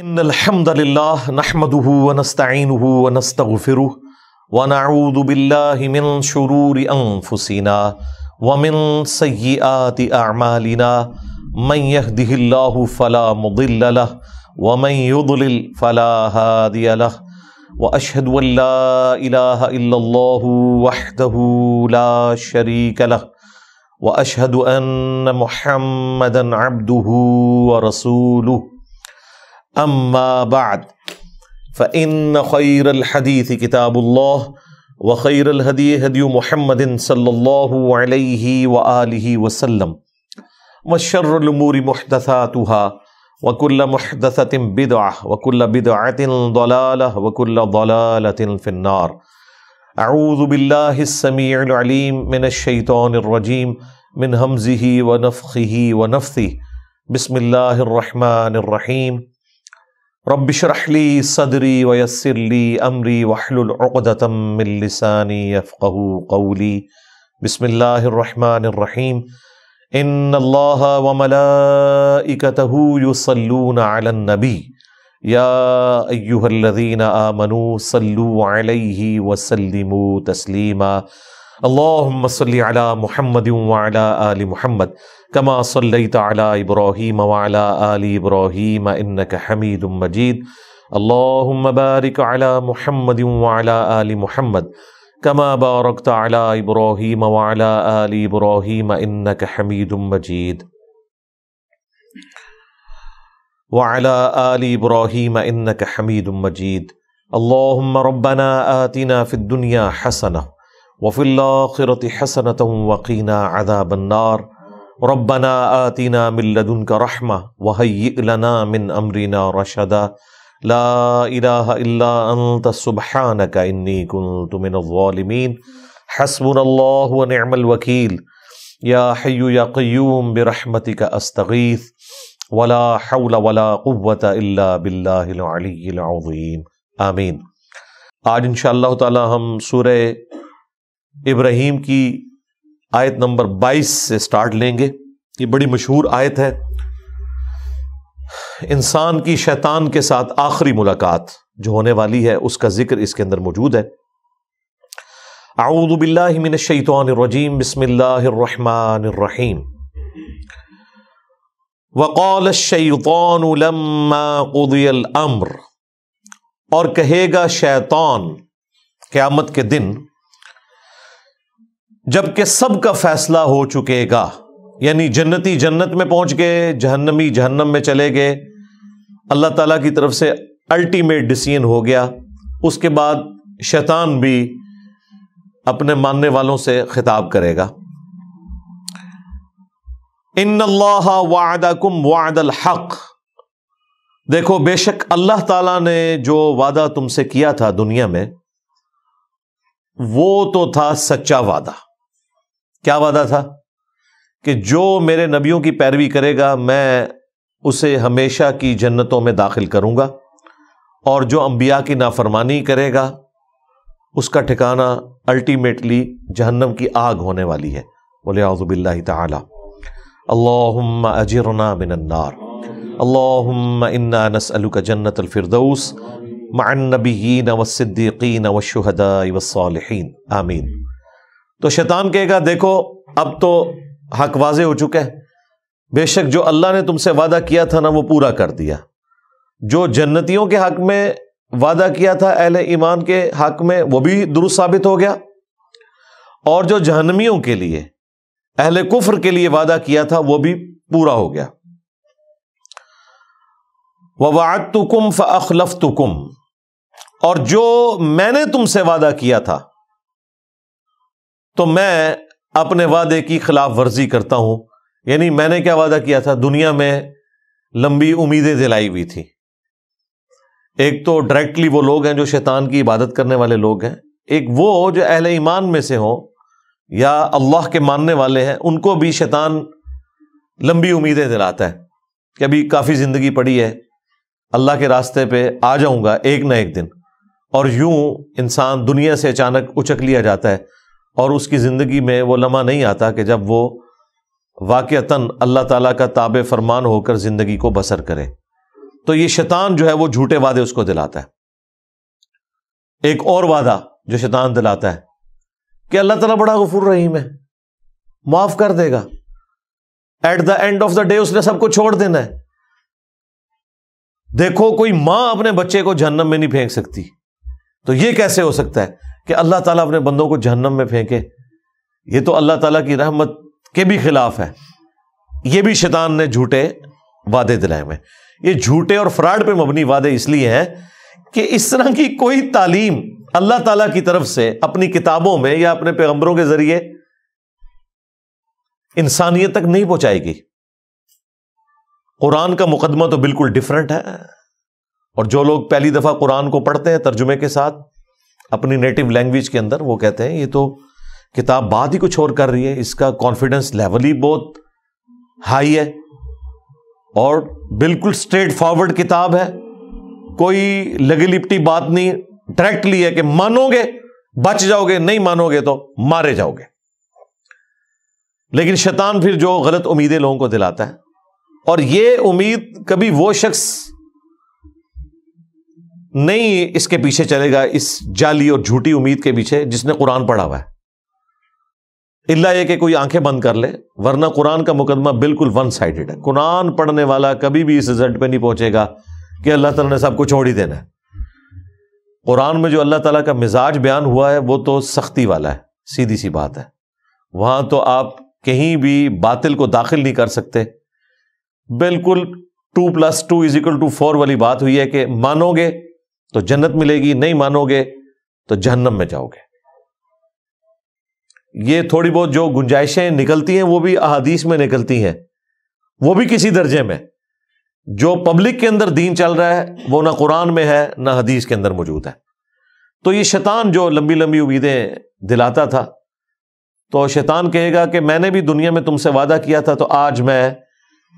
ان الحمد للہ نحمده ونستعینه ونستغفره ونعوذ باللہ من شرور انفسنا ومن سیئات اعمالنا من يهده اللہ فلا مضل له ومن يضلل فلا هادی له واشهد ان لا الہ الا اللہ وحدہ لا شریک له واشهد ان محمدا عبدہ ورسولہ اما بعد فإن خير الحديث كتاب الله وخير الهدي هدي محمد صلى الله عليه وآله وسلم وشر الأمور محدثاتها وكل محدثة بدعة وكل بدعة ضلالة وكل ضلالة في النار. أعوذ بالله السميع العليم من الشيطان الرجيم من همزه ونفخه ونفثه. بسم الله الرحمن الرحيم. رب اشرح لي صدري ويسر لي امري واحلل عقدة من لساني يفقهوا قولي. بسم الله الرحمن الرحيم. ان الله وملائكته يصلون على النبي يا ايها الذين آمنوا صلوا عليه وسلموا تسليما. اللهم صل على محمد وعلى آل محمد كما صليت على إبراهيم وعلى آل إبراهيم إنك حميد مجيد. اللهم بارك على محمد وعلى آل محمد كما باركت على إبراهيم وعلى آل إبراهيم إنك حميد مجيد. وعلى آل إبراهيم إنك حميد مجيد. اللهم ربنا آتنا في الدنيا حسنة وفي الآخرة حسنة وقنا عذاب النار. ربنا آتنا من لدنك رحمة وهيئ لنا من أمرنا رشدا. لا إله إلا أنت سبحانك إني كنت من الظالمين. حسبنا الله ونعم الوكيل. يا حي يا قيوم برحمتك أستغيث ولا حول ولا قوة إلا بالله العلي العظيم. آمین. آج انشاءاللہ تعالی ہم سورہ ابراہیم کی آیت نمبر 22 سے سٹارٹ لیں گے. یہ بڑی مشہور آیت ہے. انسان کی شیطان کے ساتھ آخری ملاقات جو ہونے والی ہے اس کا ذکر اس کے اندر موجود ہے. اعوذ باللہ من الشیطان الرجیم. بسم اللہ الرحمن الرحیم. وقال الشیطان لما قضی الامر. اور کہے گا شیطان قیامت کے دن جب کہ سب کا فیصلہ ہو چکے گا، یعنی جنتی جنت میں پہنچ گئے، جہنمی جہنم میں چلے گئے، اللہ تعالیٰ کی طرف سے الٹیمیٹ ڈیسیژن ہو گیا. اس کے بعد شیطان بھی اپنے ماننے والوں سے خطاب کرے گا. ان اللہ وعدکم وعد الحق. دیکھو بے شک اللہ تعالیٰ نے جو وعدہ تم سے کیا تھا دنیا میں وہ تو تھا سچا وعدہ. کیا وعدہ تھا؟ کہ جو میرے نبیوں کی پیروی کرے گا میں اسے ہمیشہ کی جنتوں میں داخل کروں گا، اور جو انبیاء کی نافرمانی کرے گا اس کا ٹھکانہ الٹیمیٹلی جہنم کی آگ ہونے والی ہے. وَلِعَوْذُ بِاللَّهِ تَعَالَى. اللہم اجرنا من النار. اللہم انا نسألک جنت الفردوس مع النبیین والصدیقین والشہداء والصالحین. آمین. تو شیطان کہے گا دیکھو اب تو حق واضح ہو چکا ہے، بے شک جو اللہ نے تم سے وعدہ کیا تھا نا وہ پورا کر دیا. جو جنتیوں کے حق میں وعدہ کیا تھا اہل ایمان کے حق میں وہ بھی درست ثابت ہو گیا، اور جو جہنمیوں کے لیے اہل کفر کے لیے وعدہ کیا تھا وہ بھی پورا ہو گیا. وَوَعَدْتُكُمْ فَأَخْلَفْتُكُمْ. اور جو میں نے تم سے وعدہ کیا تھا تو میں اپنے وعدے کی خلاف ورزی کرتا ہوں. یعنی میں نے کیا وعدہ کیا تھا؟ دنیا میں لمبی امیدیں دلائی ہوئی تھی. ایک تو ڈائریکٹلی وہ لوگ ہیں جو شیطان کی عبادت کرنے والے لوگ ہیں، ایک وہ جو اہل ایمان میں سے ہوں یا اللہ کے ماننے والے ہیں، ان کو بھی شیطان لمبی امیدیں دلاتا ہے کہ ابھی کافی زندگی پڑی ہے، اللہ کے راستے پہ آ جاؤں گا ایک نہ ایک دن. اور یوں انسان دنیا سے اچانک اچک لیا جاتا ہے اور اس کی زندگی میں وہ لمحہ نہیں آتا کہ جب وہ واقعتاً اللہ تعالیٰ کا تابع فرمان ہو کر زندگی کو بسر کرے. تو یہ شیطان جو ہے وہ جھوٹے وعدے اس کو دلاتا ہے. ایک اور وعدہ جو شیطان دلاتا ہے کہ اللہ تعالیٰ بڑا غفور رحیم ہے, معاف کر دے گا, at the end of the day اس نے سب کو چھوڑ دینا ہے. دیکھو کوئی ماں اپنے بچے کو جہنم میں نہیں پھینک سکتی, تو یہ کیسے ہو سکتا ہے کہ اللہ تعالیٰ اپنے بندوں کو جہنم میں پھینکے؟ یہ تو اللہ تعالیٰ کی رحمت کے بھی خلاف ہے. یہ بھی شیطان نے جھوٹے وعدے دلائے ہوئے. یہ جھوٹے اور فراڈ پہ مبنی وعدے اس لیے ہیں کہ اس طرح کی کوئی تعلیم اللہ تعالیٰ کی طرف سے اپنی کتابوں میں یا اپنے پیغمبروں کے ذریعے انسانیت تک نہیں پہنچائے گی. قرآن کا مقدمہ تو بالکل ڈیفرنٹ ہے, اور جو لوگ پہلی دفعہ قرآن کو پڑھتے ہیں ترجمے کے ساتھ اپنی نیٹو لینگویج کے اندر, وہ کہتے ہیں یہ تو کتاب بات ہی کچھ اور کر رہی ہے, اس کا کانفیڈنس لیول ہی بہت ہائی ہے اور بالکل اسٹریٹ فارورڈ کتاب ہے, کوئی لگی لپٹی بات نہیں, ڈائریکٹلی ہے کہ مانو گے بچ جاؤ گے, نہیں مانو گے تو مارے جاؤ گے. لیکن شیطان پھر جو غلط امیدیں لوگوں کو دلاتا ہے, اور یہ امید کبھی وہ شخص نہیں اس کے پیچھے چلے گا, اس جعلی اور جھوٹی امید کے پیچھے, جس نے قرآن پڑھا ہوا ہے, الا یہ کہ کوئی آنکھیں بند کر لے, ورنہ قرآن کا مقدمہ بالکل ون سائیڈڈ ہے. قرآن پڑھنے والا کبھی بھی اس رزلٹ پہ نہیں پہنچے گا کہ اللہ تعالیٰ نے سب کو چھوڑ ہی دینا ہے. قرآن میں جو اللہ تعالیٰ کا مزاج بیان ہوا ہے وہ تو سختی والا ہے, سیدھی سی بات ہے. وہاں تو آپ کہیں بھی باطل کو داخل نہیں کر سکتے. بالکل 2+2=4 والی بات ہوئی ہے کہ مانو گے تو جنت ملے گی, نہیں مانو گے تو جہنم میں جاؤ گے. یہ تھوڑی بہت جو گنجائشیں نکلتی ہیں وہ بھی احادیث میں نکلتی ہیں, وہ بھی کسی درجے میں. جو پبلک کے اندر دین چل رہا ہے وہ نہ قرآن میں ہے نہ حدیث کے اندر موجود ہے. تو یہ شیطان جو لمبی لمبی امیدیں دلاتا تھا, تو شیطان کہے گا کہ میں نے بھی دنیا میں تم سے وعدہ کیا تھا, تو آج میں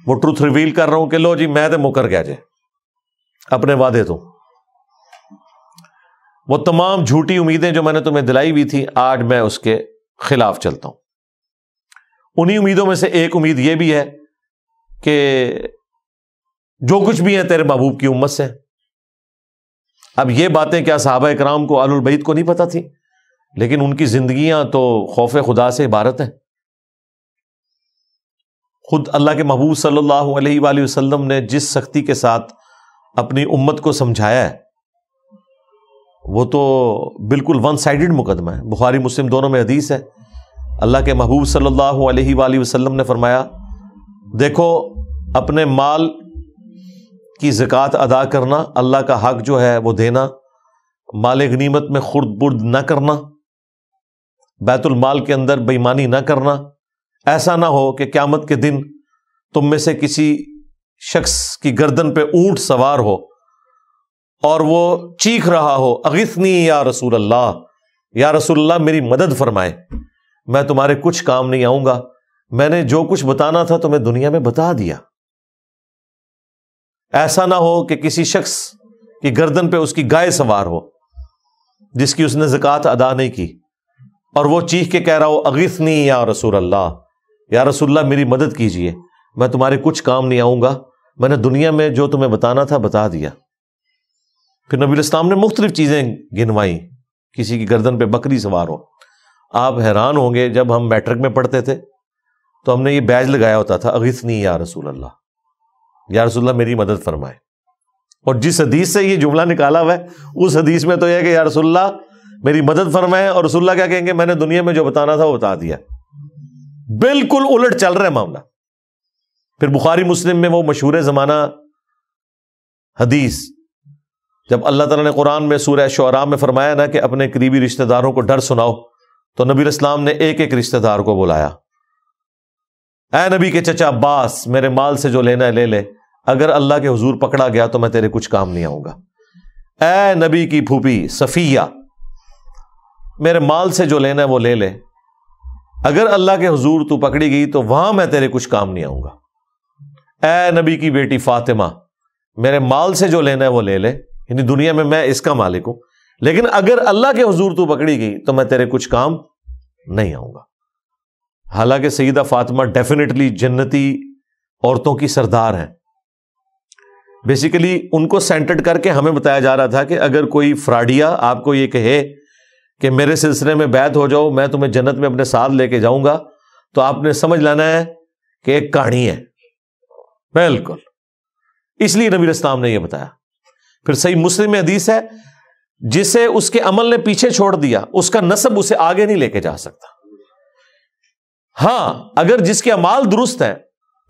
وہ ٹروتھ ریویل کر رہا ہوں کہ لو جی میں تو مکر گیا جے اپنے وعدے تو. وہ تمام جھوٹی امیدیں جو میں نے تمہیں دلائی ہوئی تھی, آج میں اس کے خلاف چلتا ہوں. انہی امیدوں میں سے ایک امید یہ بھی ہے کہ جو کچھ بھی ہے تیرے محبوب کی امت سے. اب یہ باتیں کیا صحابہ اکرام کو آل البیت کو نہیں پتہ تھی, لیکن ان کی زندگیاں تو خوف خدا سے عبارت ہیں. خود اللہ کے محبوب صلی اللہ علیہ وآلہ وسلم نے جس سختی کے ساتھ اپنی امت کو سمجھایا ہے وہ تو بالکل ون سائیڈڈ مقدمہ ہے. بخاری مسلم دونوں میں حدیث ہے, اللہ کے محبوب صلی اللہ علیہ وآلہ وسلم نے فرمایا, دیکھو اپنے مال کی زکوٰۃ ادا کرنا, اللہ کا حق جو ہے وہ دینا, مال غنیمت میں خرد برد نہ کرنا, بیت المال کے اندر بے ایمانی نہ کرنا. ایسا نہ ہو کہ قیامت کے دن تم میں سے کسی شخص کی گردن پہ اونٹ سوار ہو اور وہ چیخ رہا ہو, اغثنی یا رسول اللہ, یا رسول اللہ میری مدد فرمائے, میں تمہارے کچھ کام نہیں آؤں گا, میں نے جو کچھ بتانا تھا تمہیں دنیا میں بتا دیا. ایسا نہ ہو کہ کسی شخص کی گردن پہ اس کی گائے سوار ہو جس کی اس نے زکوٰۃ ادا نہیں کی, اور وہ چیخ کے کہہ رہا ہو اغثنی یا رسول اللہ, یا رسول اللہ میری مدد کیجئے, میں تمہارے کچھ کام نہیں آؤں گا, میں نے دنیا میں جو تمہیں بتانا تھا بتا دیا. پھر نبی الاسلام نے مختلف چیزیں گنوائیں, کسی کی گردن پہ بکری سوار ہو. آپ حیران ہوں گے, جب ہم میٹرک میں پڑھتے تھے تو ہم نے یہ بیج لگایا ہوتا تھا, اغثنی یا رسول اللہ, یا رسول اللہ میری مدد فرمائے. اور جس حدیث سے یہ جملہ نکالا ہوا ہے اس حدیث میں تو یہ کہ یا رسول اللہ میری مدد فرمائے, اور رسول اللہ کیا کہیں گے, میں نے دنیا میں جو بتانا تھا وہ بتا دیا. بالکل الٹ چل رہا ہے معاملہ. پھر بخاری مسلم میں وہ مشہور زمانہ حدیث, جب اللہ تعالیٰ نے قرآن میں سورہ شعراء میں فرمایا نا کہ اپنے قریبی رشتہ داروں کو ڈر سناؤ, تو نبی الاسلام نے ایک ایک رشتہ دار کو بلایا, اے نبی کے چچا عباس میرے مال سے جو لینا ہے لے لے, اگر اللہ کے حضور پکڑا گیا تو میں تیرے کچھ کام نہیں آؤں گا. اے نبی کی پھوپھی صفیہ میرے مال سے جو لینا ہے وہ لے لے, اگر اللہ کے حضور تو پکڑی گئی تو وہاں میں تیرے کچھ کام نہیں آؤں گا. اے نبی کی بیٹی فاطمہ میرے مال سے جو لینا ہے وہ لے لے, یعنی دنیا میں میں اس کا مالک ہوں, لیکن اگر اللہ کے حضور تو پکڑی گئی تو میں تیرے کچھ کام نہیں آؤں گا. حالانکہ سیدہ فاطمہ ڈیفینیٹلی جنتی عورتوں کی سردار ہیں, بیسیکلی ان کو سینٹرڈ کر کے ہمیں بتایا جا رہا تھا کہ اگر کوئی فراڈیا آپ کو یہ کہے کہ میرے سلسلے میں بیعت ہو جاؤ، میں تمہیں جنت میں اپنے ساتھ لے کے جاؤں گا، تو آپ نے سمجھ لینا ہے کہ ایک کہانی ہے. بالکل، اس لیے نبی اسلام نے یہ بتایا. پھر صحیح مسلم میں حدیث ہے، جسے اس کے عمل نے پیچھے چھوڑ دیا اس کا نسب اسے آگے نہیں لے کے جا سکتا. ہاں، اگر جس کے اعمال درست ہیں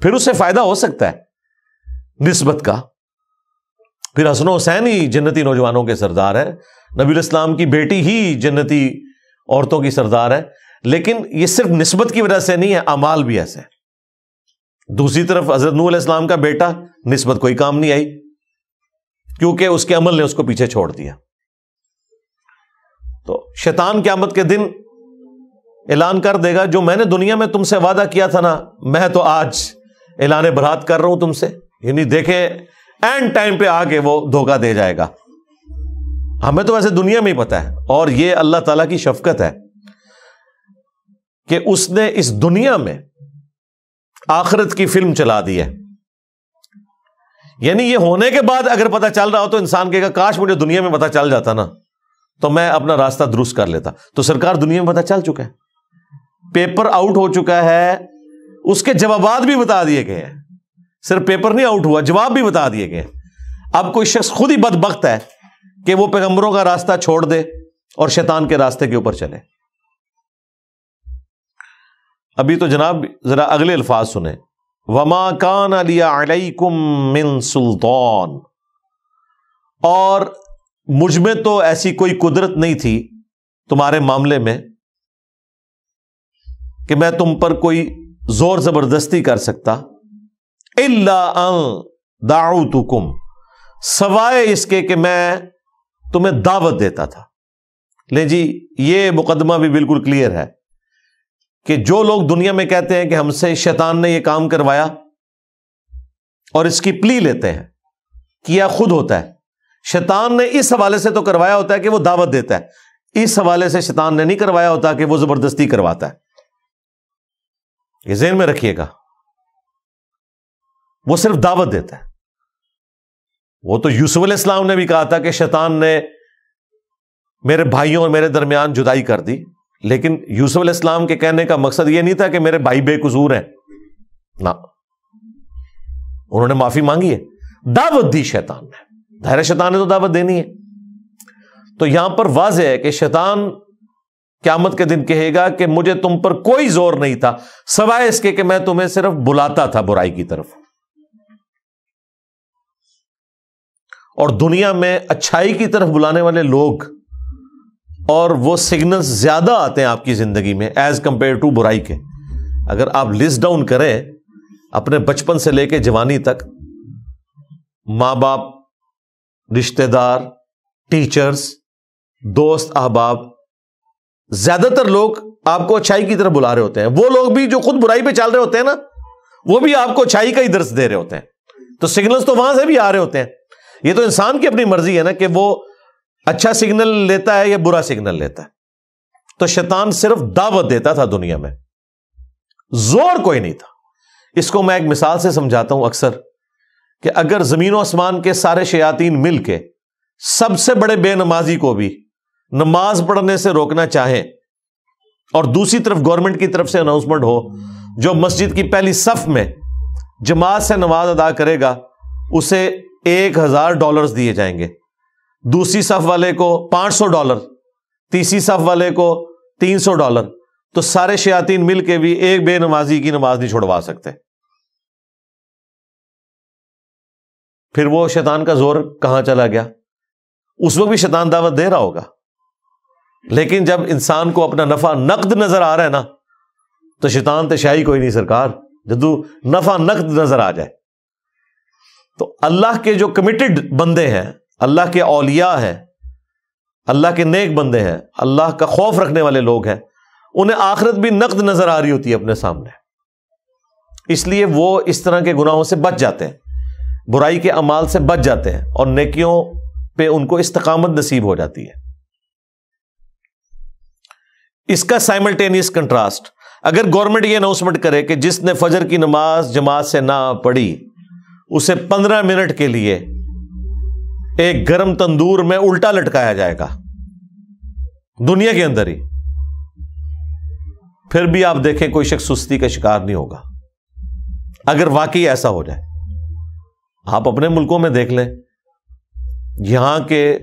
پھر اسے فائدہ ہو سکتا ہے نسبت کا. پھر حسن و حسین ہی جنتی نوجوانوں کے سردار ہیں، نبی الاسلام کی بیٹی ہی جنتی عورتوں کی سردار ہے. لیکن یہ صرف نسبت کی وجہ سے نہیں ہے، اعمال بھی ایسے. دوسری طرف حضرت نوح علیہ السلام کا بیٹا، نسبت کوئی کام نہیں آئی کیونکہ اس کے عمل نے اس کو پیچھے چھوڑ دیا. تو شیطان قیامت کے دن اعلان کر دے گا، جو میں نے دنیا میں تم سے وعدہ کیا تھا نا، میں تو آج اعلان برات کر رہا ہوں تم سے. یعنی دیکھیں اینڈ ٹائم پہ آ کے وہ دھوکہ دے جائے گا. ہمیں تو ویسے دنیا میں ہی پتا ہے، اور یہ اللہ تعالیٰ کی شفقت ہے کہ اس نے اس دنیا میں آخرت کی فلم چلا دی ہے. یعنی یہ ہونے کے بعد اگر پتہ چل رہا ہو تو انسان کہے گا کاش مجھے دنیا میں پتہ چل جاتا نا، تو میں اپنا راستہ درست کر لیتا. تو سرکار دنیا میں پتہ چل چکا ہے، پیپر آؤٹ ہو چکا ہے، اس کے جوابات بھی بتا دیے گئے ہیں. صرف پیپر نہیں آؤٹ ہوا، جواب بھی بتا دیے گئے. اب کوئی شخص خود ہی بدبخت ہے کہ وہ پیغمبروں کا راستہ چھوڑ دے اور شیطان کے راستے کے اوپر چلے. ابھی تو جناب ذرا اگلے الفاظ سنیں. وَمَا كَانَ لِيَ عَلَيْكُم مِّن سُلْطَان، اور مجھ میں تو ایسی کوئی قدرت نہیں تھی تمہارے معاملے میں کہ میں تم پر کوئی زور زبردستی کر سکتا. إِلَّا أَن دَعَوْتُكُمْ، سوائے اس کے کہ میں تمہیں دعوت دیتا تھا. لے جی، یہ مقدمہ بھی بالکل کلیئر ہے کہ جو لوگ دنیا میں کہتے ہیں کہ ہم سے شیطان نے یہ کام کروایا اور اس کی پلی لیتے ہیں، کیا خود ہوتا ہے. شیطان نے اس حوالے سے تو کروایا ہوتا ہے کہ وہ دعوت دیتا ہے، اس حوالے سے شیطان نے نہیں کروایا ہوتا کہ وہ زبردستی کرواتا ہے. یہ ذہن میں رکھیے گا، وہ صرف دعوت دیتا ہے. وہ تو یوسف علیہ السلام نے بھی کہا تھا کہ شیطان نے میرے بھائیوں اور میرے درمیان جدائی کر دی، لیکن یوسف علیہ السلام کے کہنے کا مقصد یہ نہیں تھا کہ میرے بھائی بے قصور ہیں، نہ، انہوں نے معافی مانگی ہے، دعوت دی شیطان نے. ظاہر شیطان نے تو دعوت دینی ہے. تو یہاں پر واضح ہے کہ شیطان قیامت کے دن کہے گا کہ مجھے تم پر کوئی زور نہیں تھا سوائے اس کے کہ میں تمہیں صرف بلاتا تھا برائی کی طرف. اور دنیا میں اچھائی کی طرف بلانے والے لوگ اور وہ سگنل زیادہ آتے ہیں آپ کی زندگی میں ایز کمپیئر ٹو برائی کے. اگر آپ لسٹ ڈاؤن کریں اپنے بچپن سے لے کے جوانی تک، ماں باپ، رشتہ دار، ٹیچرز، دوست، احباب، زیادہ تر لوگ آپ کو اچھائی کی طرف بلا رہے ہوتے ہیں. وہ لوگ بھی جو خود برائی پہ چل رہے ہوتے ہیں نا، وہ بھی آپ کو اچھائی کا ہی درس دے رہے ہوتے ہیں. تو سگنلز تو وہاں سے بھی آ رہے ہوتے ہیں. یہ تو انسان کی اپنی مرضی ہے نا کہ وہ اچھا سگنل لیتا ہے یا برا سگنل لیتا ہے. تو شیطان صرف دعوت دیتا تھا دنیا میں، زور کوئی نہیں تھا. اس کو میں ایک مثال سے سمجھاتا ہوں اکثر کہ اگر زمین و آسمان کے سارے شیاطین مل کے سب سے بڑے بے نمازی کو بھی نماز پڑھنے سے روکنا چاہیں، اور دوسری طرف گورنمنٹ کی طرف سے اناؤنسمنٹ ہو جو مسجد کی پہلی صف میں جماعت سے نماز ادا کرے گا اسے $1000 دیے جائیں گے، دوسری صف والے کو $500، تیسری صف والے کو $300، تو سارے شیاطین مل کے بھی ایک بے نمازی کی نماز نہیں چھوڑوا سکتے. پھر وہ شیطان کا زور کہاں چلا گیا؟ اس وقت بھی شیطان دعوت دے رہا ہوگا، لیکن جب انسان کو اپنا نفع نقد نظر آ رہا ہے نا، تو شیطان تشائی کوئی نہیں سرکار، جدو نفع نقد نظر آ جائے. تو اللہ کے جو کمیٹڈ بندے ہیں، اللہ کے اولیاء ہیں، اللہ کے نیک بندے ہیں، اللہ کا خوف رکھنے والے لوگ ہیں، انہیں آخرت بھی نقد نظر آ رہی ہوتی ہے اپنے سامنے، اس لیے وہ اس طرح کے گناہوں سے بچ جاتے ہیں، برائی کے اعمال سے بچ جاتے ہیں، اور نیکیوں پہ ان کو استقامت نصیب ہو جاتی ہے. اس کا سائملٹینیس کنٹراسٹ، اگر گورنمنٹ یہ اناؤنسمنٹ کرے کہ جس نے فجر کی نماز جماعت سے نہ پڑھی اسے 15 منٹ کے لیے ایک گرم تندور میں الٹا لٹکایا جائے گا دنیا کے اندر ہی، پھر بھی آپ دیکھیں کوئی شخص سستی کا شکار نہیں ہوگا اگر واقعی ایسا ہو جائے۔ آپ اپنے ملکوں میں دیکھ لیں، یہاں کے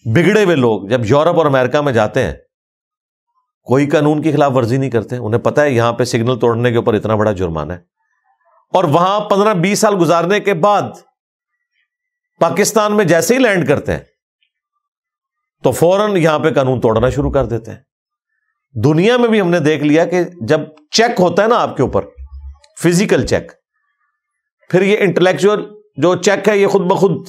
بگڑے ہوئے لوگ جب یورپ اور امریکہ میں جاتے ہیں کوئی قانون کی خلاف ورزی نہیں کرتے، انہیں پتا ہے یہاں پہ سگنل توڑنے کے اوپر اتنا بڑا جرمانہ ہے، اور وہاں 15-20 سال گزارنے کے بعد پاکستان میں جیسے ہی لینڈ کرتے ہیں تو فوراً یہاں پہ قانون توڑنا شروع کر دیتے ہیں۔ دنیا میں بھی ہم نے دیکھ لیا کہ جب چیک ہوتا ہے نا آپ کے اوپر فزیکل چیک، پھر یہ انٹلیکچوئل جو چیک ہے یہ خود بخود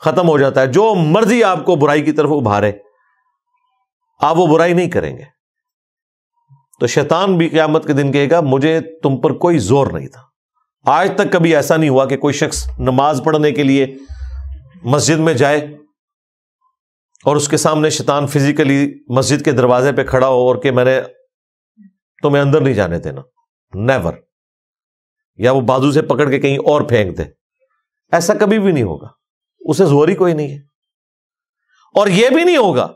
ختم ہو جاتا ہے، جو مرضی آپ کو برائی کی طرف ابھارے آپ وہ برائی نہیں کریں گے۔ تو شیطان بھی قیامت کے دن کہے گا مجھے تم پر کوئی زور نہیں تھا۔ آج تک کبھی ایسا نہیں ہوا کہ کوئی شخص نماز پڑھنے کے لیے مسجد میں جائے اور اس کے سامنے شیطان فزیکلی مسجد کے دروازے پہ کھڑا ہو اور کہ میں نے تمہیں اندر نہیں جانے دینا، نیور، یا وہ بازو سے پکڑ کے کہیں اور پھینک دے، ایسا کبھی بھی نہیں ہوگا، اسے زور ہی کوئی نہیں ہے۔ اور یہ بھی نہیں ہوگا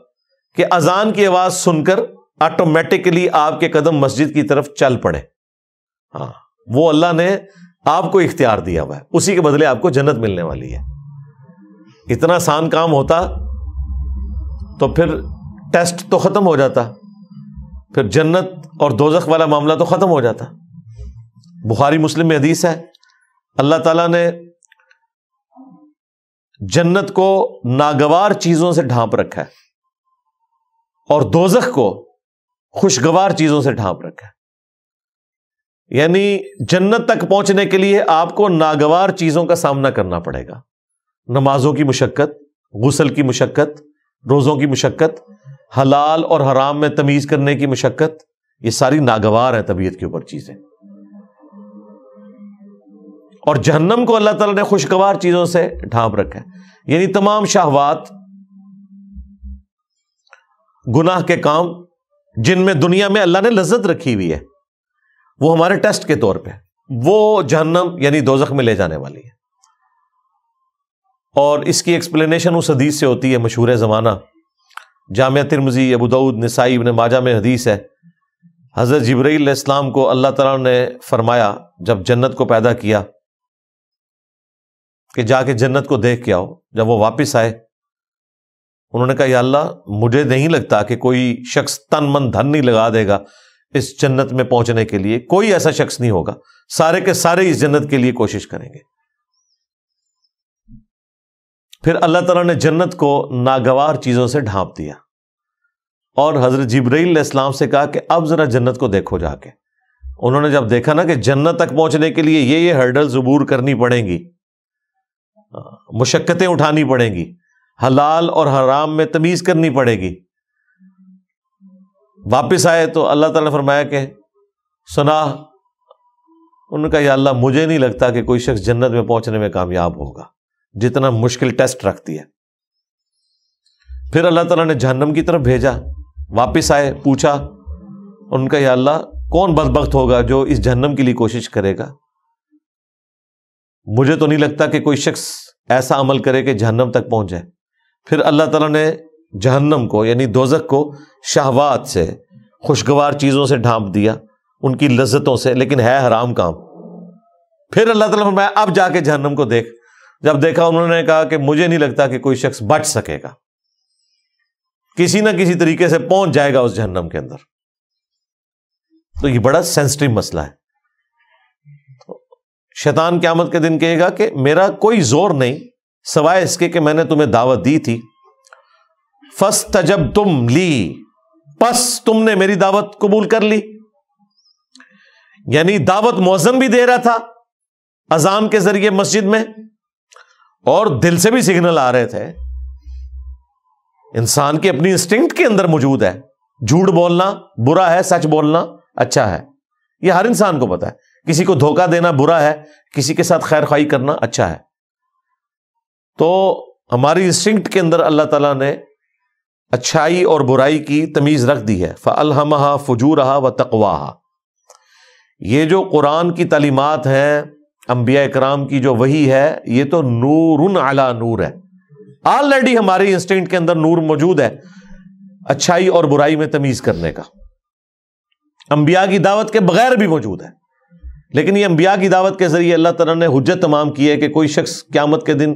کہ اذان کی آواز سن کر آٹومیٹکلی آپ کے قدم مسجد کی طرف چل پڑے، ہاں وہ اللہ نے آپ کو اختیار دیا ہوا ہے، اسی کے بدلے آپ کو جنت ملنے والی ہے۔ اتنا آسان کام ہوتا تو پھر ٹیسٹ تو ختم ہو جاتا، پھر جنت اور دوزخ والا معاملہ تو ختم ہو جاتا۔ بخاری مسلم میں حدیث ہے، اللہ تعالیٰ نے جنت کو ناگوار چیزوں سے ڈھانپ رکھا ہے اور دوزخ کو خوشگوار چیزوں سے ڈھانپ رکھا ہے، یعنی جنت تک پہنچنے کے لیے آپ کو ناگوار چیزوں کا سامنا کرنا پڑے گا، نمازوں کی مشقت، غسل کی مشقت، روزوں کی مشقت، حلال اور حرام میں تمیز کرنے کی مشقت، یہ ساری ناگوار ہیں طبیعت کے اوپر چیزیں۔ اور جہنم کو اللہ تعالیٰ نے خوشگوار چیزوں سے ڈھانپ رکھا ہے، یعنی تمام شہوات، گناہ کے کام جن میں دنیا میں اللہ نے لذت رکھی ہوئی ہے وہ ہمارے ٹیسٹ کے طور پہ وہ جہنم یعنی دوزخ میں لے جانے والی ہے۔ اور اس کی ایکسپلینیشن اس حدیث سے ہوتی ہے مشہور زمانہ، جامعہ ترمذی، ابو داؤد، نسائی، ابن ماجہ میں حدیث ہے، حضرت جبرائیل علیہ السلام کو اللہ تعالیٰ نے فرمایا جب جنت کو پیدا کیا کہ جا کے جنت کو دیکھ کے آؤ۔ جب وہ واپس آئے انہوں نے کہا یا اللہ مجھے نہیں لگتا کہ کوئی شخص تن من دھن نہیں لگا دے گا اس جنت میں پہنچنے کے لیے، کوئی ایسا شخص نہیں ہوگا، سارے کے سارے اس جنت کے لیے کوشش کریں گے۔ پھر اللہ تعالیٰ نے جنت کو ناگوار چیزوں سے ڈھانپ دیا اور حضرت جبرائیل علیہ السلام سے کہا کہ اب ذرا جنت کو دیکھو جا کے۔ انہوں نے جب دیکھا نا کہ جنت تک پہنچنے کے لیے یہ ہرڈلز عبور کرنی پڑیں گی، مشقتیں اٹھانی پڑیں گی، حلال اور حرام میں تمیز کرنی پڑے گی، واپس آئے تو اللہ تعالیٰ نے فرمایا کہ سنا، انہوں نے کہا یا اللہ مجھے نہیں لگتا کہ کوئی شخص جنت میں پہنچنے میں کامیاب ہوگا، جتنا مشکل ٹیسٹ رکھتی ہے۔ پھر اللہ تعالیٰ نے جہنم کی طرف بھیجا، واپس آئے، پوچھا، ان کا یا اللہ کون بدبخت ہوگا جو اس جہنم کے لیے کوشش کرے گا؟ مجھے تو نہیں لگتا کہ کوئی شخص ایسا عمل کرے کہ جہنم تک پہنچ جائے۔ پھر اللہ تعالیٰ نے جہنم کو یعنی دوزخ کو شہوات سے، خوشگوار چیزوں سے ڈھانپ دیا، ان کی لذتوں سے، لیکن ہے حرام کام۔ پھر اللہ تعالیٰ نے فرمایا اب جا کے جہنم کو دیکھ۔ جب دیکھا انہوں نے کہا کہ مجھے نہیں لگتا کہ کوئی شخص بچ سکے گا، کسی نہ کسی طریقے سے پہنچ جائے گا اس جہنم کے اندر۔ تو یہ بڑا سینسٹیو مسئلہ ہے۔ شیطان قیامت کے دن کہے گا کہ میرا کوئی زور نہیں سوائے اس کے کہ میں نے تمہیں دعوت دی تھی، فاستجبتم لی، پس تم نے میری دعوت قبول کر لی۔ یعنی دعوت مؤذن بھی دے رہا تھا اذان کے ذریعے مسجد میں، اور دل سے بھی سگنل آ رہے تھے۔ انسان کی اپنی انسٹنکٹ کے اندر موجود ہے، جھوٹ بولنا برا ہے، سچ بولنا اچھا ہے، یہ ہر انسان کو پتا ہے۔ کسی کو دھوکہ دینا برا ہے، کسی کے ساتھ خیر خواہی کرنا اچھا ہے۔ تو ہماری انسٹنکٹ کے اندر اللہ تعالیٰ نے اچھائی اور برائی کی تمیز رکھ دی ہے۔ فَأَلْهَمَهَا فُجُورَهَا وَتَقْوَاهَا۔ یہ جو قرآن کی تعلیمات ہیں انبیاء کرام کی جو وحی ہے یہ تو نور علی نور ہے. آلریڈی ہماری انسٹنکٹ کے اندر نور موجود ہے اچھائی اور برائی میں تمیز کرنے کا. انبیاء کی دعوت کے بغیر بھی موجود ہے, لیکن یہ انبیاء کی دعوت کے ذریعے اللہ تعالیٰ نے حجت تمام کی ہے کہ کوئی شخص قیامت کے دن,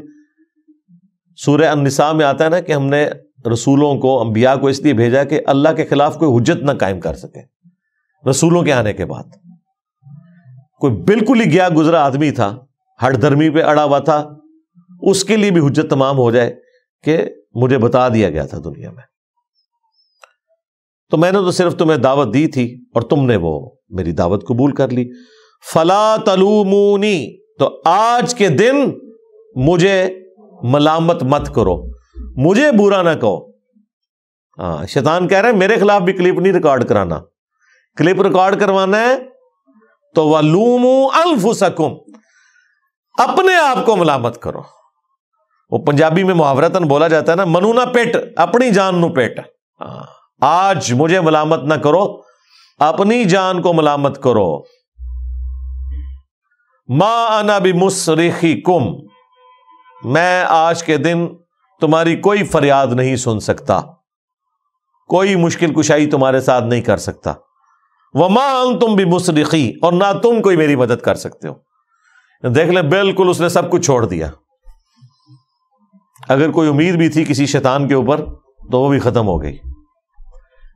سورہ النساء میں آتا ہے نا کہ ہم نے رسولوں کو, انبیاء کو اس لیے بھیجا کہ اللہ کے خلاف کوئی حجت نہ قائم کر سکے. رسولوں کے آنے کے بعد کوئی بالکل ہی گیا گزرا آدمی تھا, ہٹ دھرمی پہ اڑا ہوا تھا, اس کے لیے بھی حجت تمام ہو جائے کہ مجھے بتا دیا گیا تھا دنیا میں, تو میں نے تو صرف تمہیں دعوت دی تھی اور تم نے وہ میری دعوت قبول کر لی. فلا تلومونی, تو آج کے دن مجھے ملامت مت کرو, مجھے برا نہ کہو. ہاں, شیطان کہہ رہے ہیں میرے خلاف بھی کلپ نہیں ریکارڈ کرانا, کلپ ریکارڈ کروانا ہے تو وَلُومُوا أَنفُسَكُمْ, اپنے آپ کو ملامت کرو. وہ پنجابی میں محاورتاً بولا جاتا ہے نا, منو نہ پیٹ, اپنی جان نو پیٹ. آج مجھے ملامت نہ کرو, اپنی جان کو ملامت کرو. ما انا بمصرخکم, میں آج کے دن تمہاری کوئی فریاد نہیں سن سکتا, کوئی مشکل کشائی تمہارے ساتھ نہیں کر سکتا. وما انتم بمصرخی, اور نہ تم کوئی میری مدد کر سکتے ہو. دیکھ لیں بالکل اس نے سب کچھ چھوڑ دیا. اگر کوئی امید بھی تھی کسی شیطان کے اوپر تو وہ بھی ختم ہو گئی.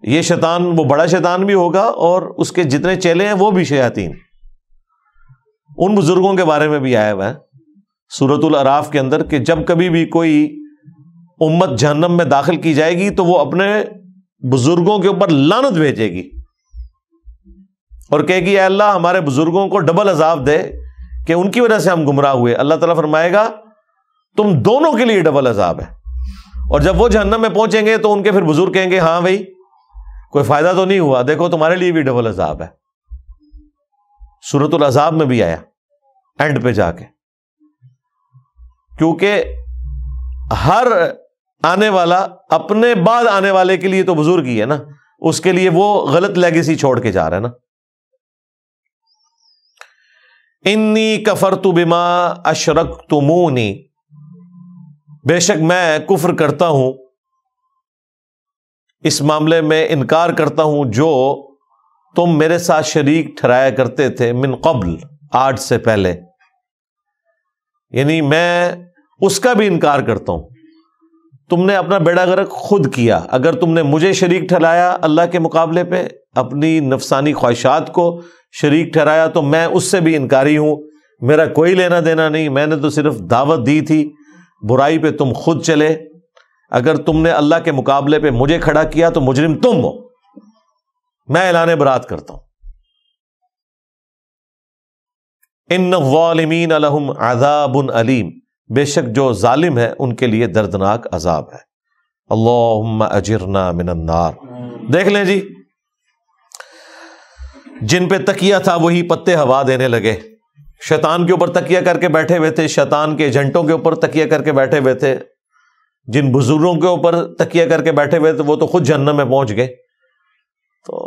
یہ شیطان وہ بڑا شیطان بھی ہوگا اور اس کے جتنے چیلے ہیں وہ بھی شیاطین. ان بزرگوں کے بارے میں بھی آیا ہوا ہے سورۃ الاعراف کے اندر کہ جب کبھی بھی کوئی امت جہنم میں داخل کی جائے گی تو وہ اپنے بزرگوں کے اوپر لعنت بھیجے گی اور کہے گی اے اللہ ہمارے بزرگوں کو ڈبل عذاب دے کہ ان کی وجہ سے ہم گمراہ ہوئے. اللہ تعالیٰ فرمائے گا تم دونوں کے لیے ڈبل عذاب ہے. اور جب وہ جہنم میں پہنچیں گے تو ان کے پھر بزرگ کہیں گے ہاں بھائی کوئی فائدہ تو نہیں ہوا, دیکھو تمہارے لیے بھی ڈبل عذاب ہے. سورۃ الاحزاب میں بھی آیا اینڈ پہ جا کے, کیونکہ ہر آنے والا اپنے بعد آنے والے کے لیے تو بزرگ ہی ہے نا, اس کے لیے وہ غلط لیگیسی چھوڑ کے جا رہا ہے نا. انی کفرت بما اشرکتمونی, بے شک میں کفر کرتا ہوں, اس معاملے میں انکار کرتا ہوں جو تم میرے ساتھ شریک ٹھہرایا کرتے تھے من قبل, آج سے پہلے. یعنی میں اس کا بھی انکار کرتا ہوں. تم نے اپنا بیڑا غرق خود کیا. اگر تم نے مجھے شریک ٹھہرایا اللہ کے مقابلے پہ, اپنی نفسانی خواہشات کو شریک ٹھہرایا, تو میں اس سے بھی انکاری ہوں. میرا کوئی لینا دینا نہیں, میں نے تو صرف دعوت دی تھی, برائی پہ تم خود چلے. اگر تم نے اللہ کے مقابلے پہ مجھے کھڑا کیا تو مجرم تم ہو. میں اعلان برات کرتا ہوں. ان الظالمین لہم عذاب علیم, بے شک جو ظالم ہے ان کے لیے دردناک عذاب ہے. اللہم اجرنا من النار. دیکھ لیں جی, جن پہ تکیہ تھا وہی پتے ہوا دینے لگے. شیطان کے اوپر تکیہ کر کے بیٹھے ہوئے تھے, شیطان کے ایجنٹوں کے اوپر تکیہ کر کے بیٹھے ہوئے تھے, جن بزرگوں کے اوپر تکیہ کر کے بیٹھے ہوئے تھے وہ تو خود جہنم میں پہنچ گئے. تو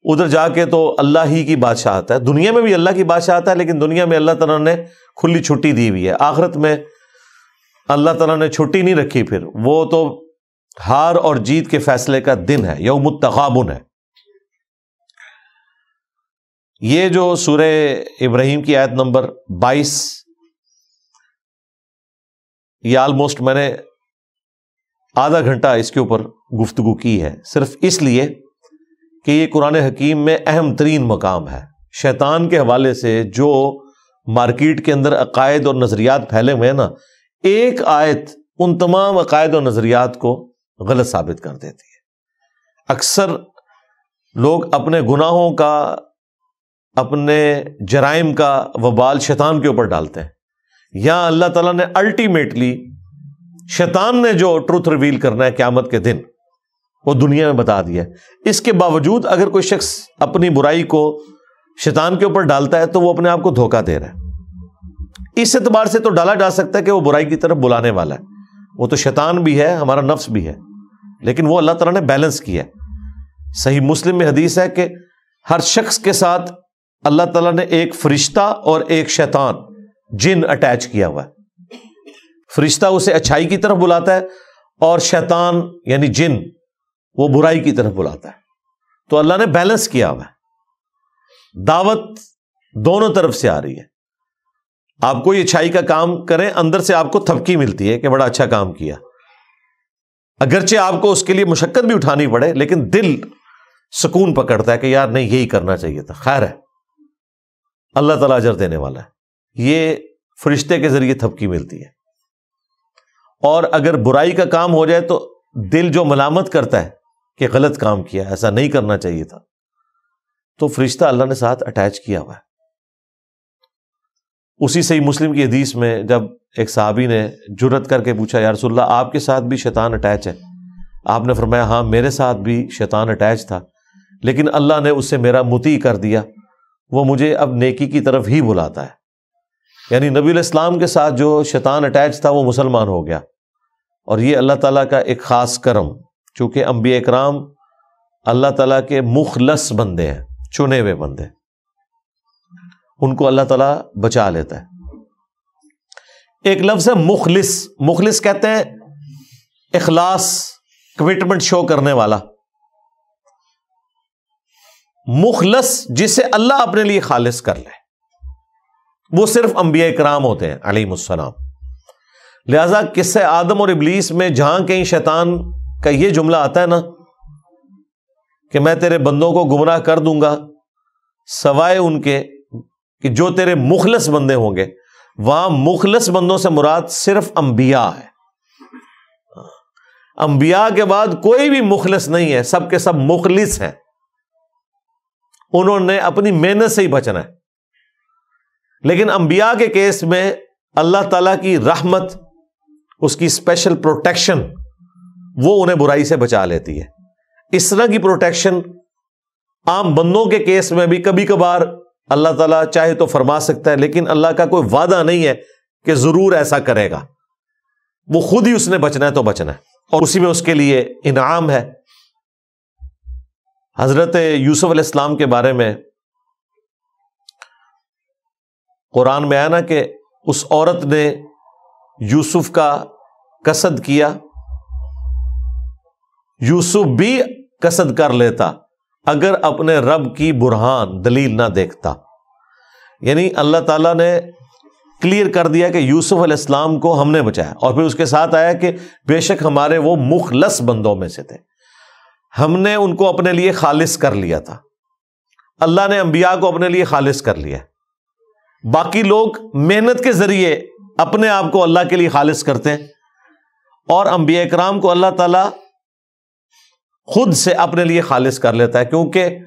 ادھر جا کے تو اللہ ہی کی بادشاہت ہے. دنیا میں بھی اللہ کی بادشاہت ہے, لیکن دنیا میں اللہ تعالیٰ نے کھلی چھٹی دی ہوئی ہے. آخرت میں اللہ تعالیٰ نے چھٹی نہیں رکھی, پھر وہ تو ہار اور جیت کے فیصلے کا دن ہے, یوم التغابن ہے. یہ جو سورہ ابراہیم کی آیت نمبر 22, یہ آلموسٹ میں نے آدھا گھنٹہ اس کے اوپر گفتگو کی ہے, صرف اس لیے کہ یہ قرآن حکیم میں اہم ترین مقام ہے. شیطان کے حوالے سے جو مارکیٹ کے اندر عقائد اور نظریات پھیلے ہوئے ہیں نا, ایک آیت ان تمام عقائد اور نظریات کو غلط ثابت کر دیتی ہے. اکثر لوگ اپنے گناہوں کا, اپنے جرائم کا وبال شیطان کے اوپر ڈالتے ہیں. یہاں اللہ تعالیٰ نے الٹیمیٹلی شیطان نے جو ٹروتھ ریویل کرنا ہے قیامت کے دن وہ دنیا میں بتا دیا ہے. اس کے باوجود اگر کوئی شخص اپنی برائی کو شیطان کے اوپر ڈالتا ہے تو وہ اپنے آپ کو دھوکہ دے رہا ہے. اس اعتبار سے تو ڈالا جا سکتا ہے کہ وہ برائی کی طرف بلانے والا ہے, وہ تو شیطان بھی ہے, ہمارا نفس بھی ہے, لیکن وہ اللہ تعالیٰ نے بیلنس کیا ہے. صحیح مسلم میں حدیث ہے کہ ہر شخص کے ساتھ اللہ تعالیٰ نے ایک فرشتہ اور ایک شیطان جن اٹیچ کیا ہوا ہے. فرشتہ اسے اچھائی کی طرف بلاتا ہے اور شیطان یعنی جن وہ برائی کی طرف بلاتا ہے. تو اللہ نے بیلنس کیا ہوا ہے. دعوت دونوں طرف سے آ رہی ہے. آپ کوئی اچھائی کا کام کریں, اندر سے آپ کو تھپکی ملتی ہے کہ بڑا اچھا کام کیا, اگرچہ آپ کو اس کے لیے مشقت بھی اٹھانی پڑے, لیکن دل سکون پکڑتا ہے کہ یار نہیں یہی کرنا چاہیے تھا, خیر ہے اللہ تعالیٰ اجر دینے والا ہے. یہ فرشتے کے ذریعے تھپکی ملتی ہے. اور اگر برائی کا کام ہو جائے تو دل جو ملامت کرتا ہے کہ غلط کام کیا, ایسا نہیں کرنا چاہیے تھا, تو فرشتہ اللہ نے ساتھ اٹیچ کیا ہوا ہے. اسی صحیح مسلم کی حدیث میں جب ایک صحابی نے جرت کر کے پوچھا یا رسول اللہ آپ کے ساتھ بھی شیطان اٹیچ ہے؟ آپ نے فرمایا ہاں میرے ساتھ بھی شیطان اٹیچ تھا, لیکن اللہ نے اس سے میرا مطیع کر دیا, وہ مجھے اب نیکی کی طرف ہی بلاتا ہے. یعنی نبی علیہ السلام کے ساتھ جو شیطان اٹیچ تھا وہ مسلمان ہو گیا. اور یہ اللہ تعالیٰ کا ایک خاص کرم, چونکہ انبیاء اکرام اللہ تعالیٰ کے مخلص بندے ہیں, چنے ہوئے بندے, ان کو اللہ تعالیٰ بچا لیتا ہے. ایک لفظ ہے مخلص. مخلص کہتے ہیں اخلاص, کمٹمنٹ شو کرنے والا. مخلص جسے اللہ اپنے لیے خالص کر لے, وہ صرف انبیاء اکرام ہوتے ہیں علیہم السلام. لہذا قصہ آدم اور ابلیس میں جہاں کہیں شیطان کا یہ جملہ آتا ہے نا کہ میں تیرے بندوں کو گمراہ کر دوں گا سوائے ان کے کہ جو تیرے مخلص بندے ہوں گے, وہاں مخلص بندوں سے مراد صرف انبیاء ہے. انبیاء کے بعد کوئی بھی مخلص نہیں ہے, سب کے سب مخلص ہیں. انہوں نے اپنی محنت سے ہی بچنا ہے. لیکن انبیاء کے کیس میں اللہ تعالیٰ کی رحمت, اس کی اسپیشل پروٹیکشن, وہ انہیں برائی سے بچا لیتی ہے. اس طرح کی پروٹیکشن عام بندوں کے کیس میں بھی کبھی کبھار اللہ تعالیٰ چاہے تو فرما سکتا ہے, لیکن اللہ کا کوئی وعدہ نہیں ہے کہ ضرور ایسا کرے گا. وہ خود ہی اس نے بچنا ہے تو بچنا ہے, اور اسی میں اس کے لیے انعام ہے. حضرت یوسف علیہ السلام کے بارے میں قرآن میں آیا نا کہ اس عورت نے یوسف کا قصد کیا, یوسف بھی قصد کر لیتا اگر اپنے رب کی برہان دلیل نہ دیکھتا. یعنی اللہ تعالیٰ نے کلیئر کر دیا کہ یوسف علیہ السلام کو ہم نے بچایا, اور پھر اس کے ساتھ آیا کہ بے شک ہمارے وہ مخلص بندوں میں سے تھے, ہم نے ان کو اپنے لیے خالص کر لیا تھا. اللہ نے انبیاء کو اپنے لیے خالص کر لیا. باقی لوگ محنت کے ذریعے اپنے آپ کو اللہ کے لیے خالص کرتے ہیں, اور انبیاء اکرام کو اللہ تعالیٰ خود سے اپنے لیے خالص کر لیتا ہے, کیونکہ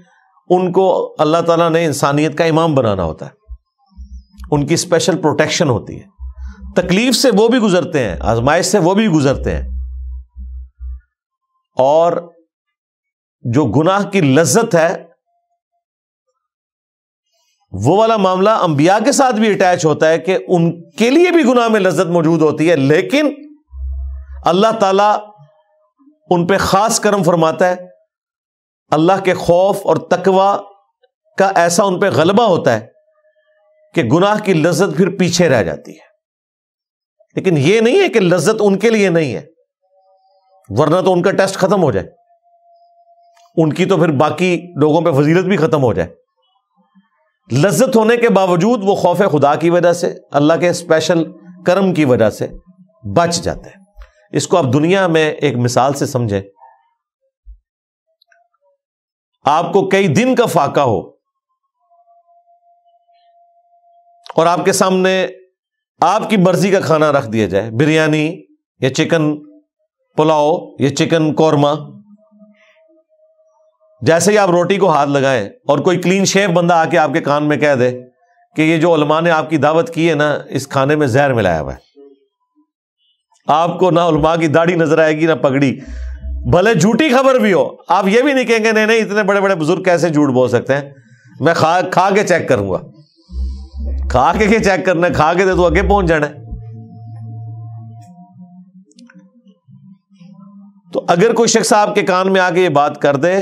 ان کو اللہ تعالیٰ نے انسانیت کا امام بنانا ہوتا ہے. ان کی اسپیشل پروٹیکشن ہوتی ہے. تکلیف سے وہ بھی گزرتے ہیں, آزمائش سے وہ بھی گزرتے ہیں, اور جو گناہ کی لذت ہے وہ والا معاملہ انبیاء کے ساتھ بھی اٹیچ ہوتا ہے کہ ان کے لیے بھی گناہ میں لذت موجود ہوتی ہے, لیکن اللہ تعالیٰ ان پہ خاص کرم فرماتا ہے. اللہ کے خوف اور تقوی کا ایسا ان پہ غلبہ ہوتا ہے کہ گناہ کی لذت پھر پیچھے رہ جاتی ہے. لیکن یہ نہیں ہے کہ لذت ان کے لیے نہیں ہے, ورنہ تو ان کا ٹیسٹ ختم ہو جائے, ان کی تو پھر باقی لوگوں پہ فضیلت بھی ختم ہو جائے. لذت ہونے کے باوجود وہ خوف خدا کی وجہ سے, اللہ کے اسپیشل کرم کی وجہ سے بچ جاتے ہیں. اس کو آپ دنیا میں ایک مثال سے سمجھیں. آپ کو کئی دن کا فاقہ ہو اور آپ کے سامنے آپ کی مرضی کا کھانا رکھ دیا جائے, بریانی یا چکن پلاؤ یا چکن قورمہ, جیسے ہی آپ روٹی کو ہاتھ لگائیں اور کوئی کلین شیف بندہ آ کے آپ کے کان میں کہہ دے کہ یہ جو علماء نے آپ کی دعوت کی ہے نا, اس کھانے میں زہر ملایا ہوا ہے, آپ کو نہ علماء کی داڑھی نظر آئے گی نہ پگڑی, بھلے جھوٹی خبر بھی ہو, آپ یہ بھی نہیں کہیں گے نہیں نہیں اتنے بڑے بڑے بزرگ کیسے جھوٹ بول سکتے ہیں, میں کھا کے چیک کروں گا. کھا کے چیک کرنا ہے, کھا کے تو آگے پہنچ جانا ہے. تو اگر کوئی شخص آپ کے کان میں آ کے یہ بات کر دے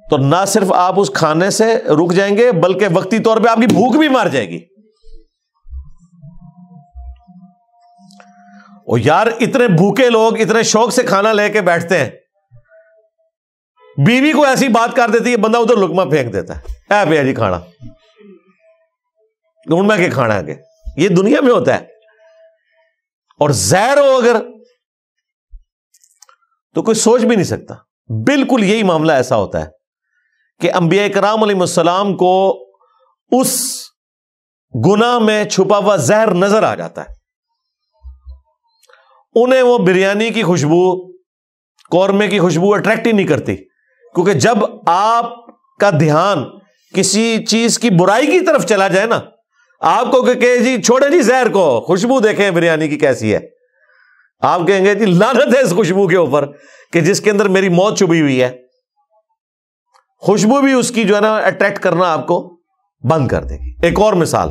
تو نہ صرف آپ اس کھانے سے رک جائیں گے بلکہ وقتی طور پہ آپ کی بھوک بھی مار جائے گی. اور یار اتنے بھوکے لوگ اتنے شوق سے کھانا لے کے بیٹھتے ہیں, بیوی کو ایسی بات کر دیتی ہے بندہ ادھر لقمہ پھینک دیتا ہے, اے بھیا جی کھانا ڈھونڈ میں کے کھانا آگے. یہ دنیا میں ہوتا ہے. اور زہر ہو اگر تو کوئی سوچ بھی نہیں سکتا. بالکل یہی معاملہ ایسا ہوتا ہے کہ انبیاء کرام علیہ السلام کو اس گناہ میں چھپا ہوا زہر نظر آ جاتا ہے. انہیں وہ بریانی کی خوشبو, قورمے کی خوشبو اٹریکٹ ہی نہیں کرتی, کیونکہ جب آپ کا دھیان کسی چیز کی برائی کی طرف چلا جائے نا, آپ کو کہ جی چھوڑے جی زہر کو, خوشبو دیکھیں بریانی کی کیسی ہے, آپ کہیں گے جی لعنت ہے اس خوشبو کے اوپر کہ جس کے اندر میری موت چھپی ہوئی ہے. خوشبو بھی اس کی جو ہے نا اٹریکٹ کرنا آپ کو بند کر دے گی. ایک اور مثال,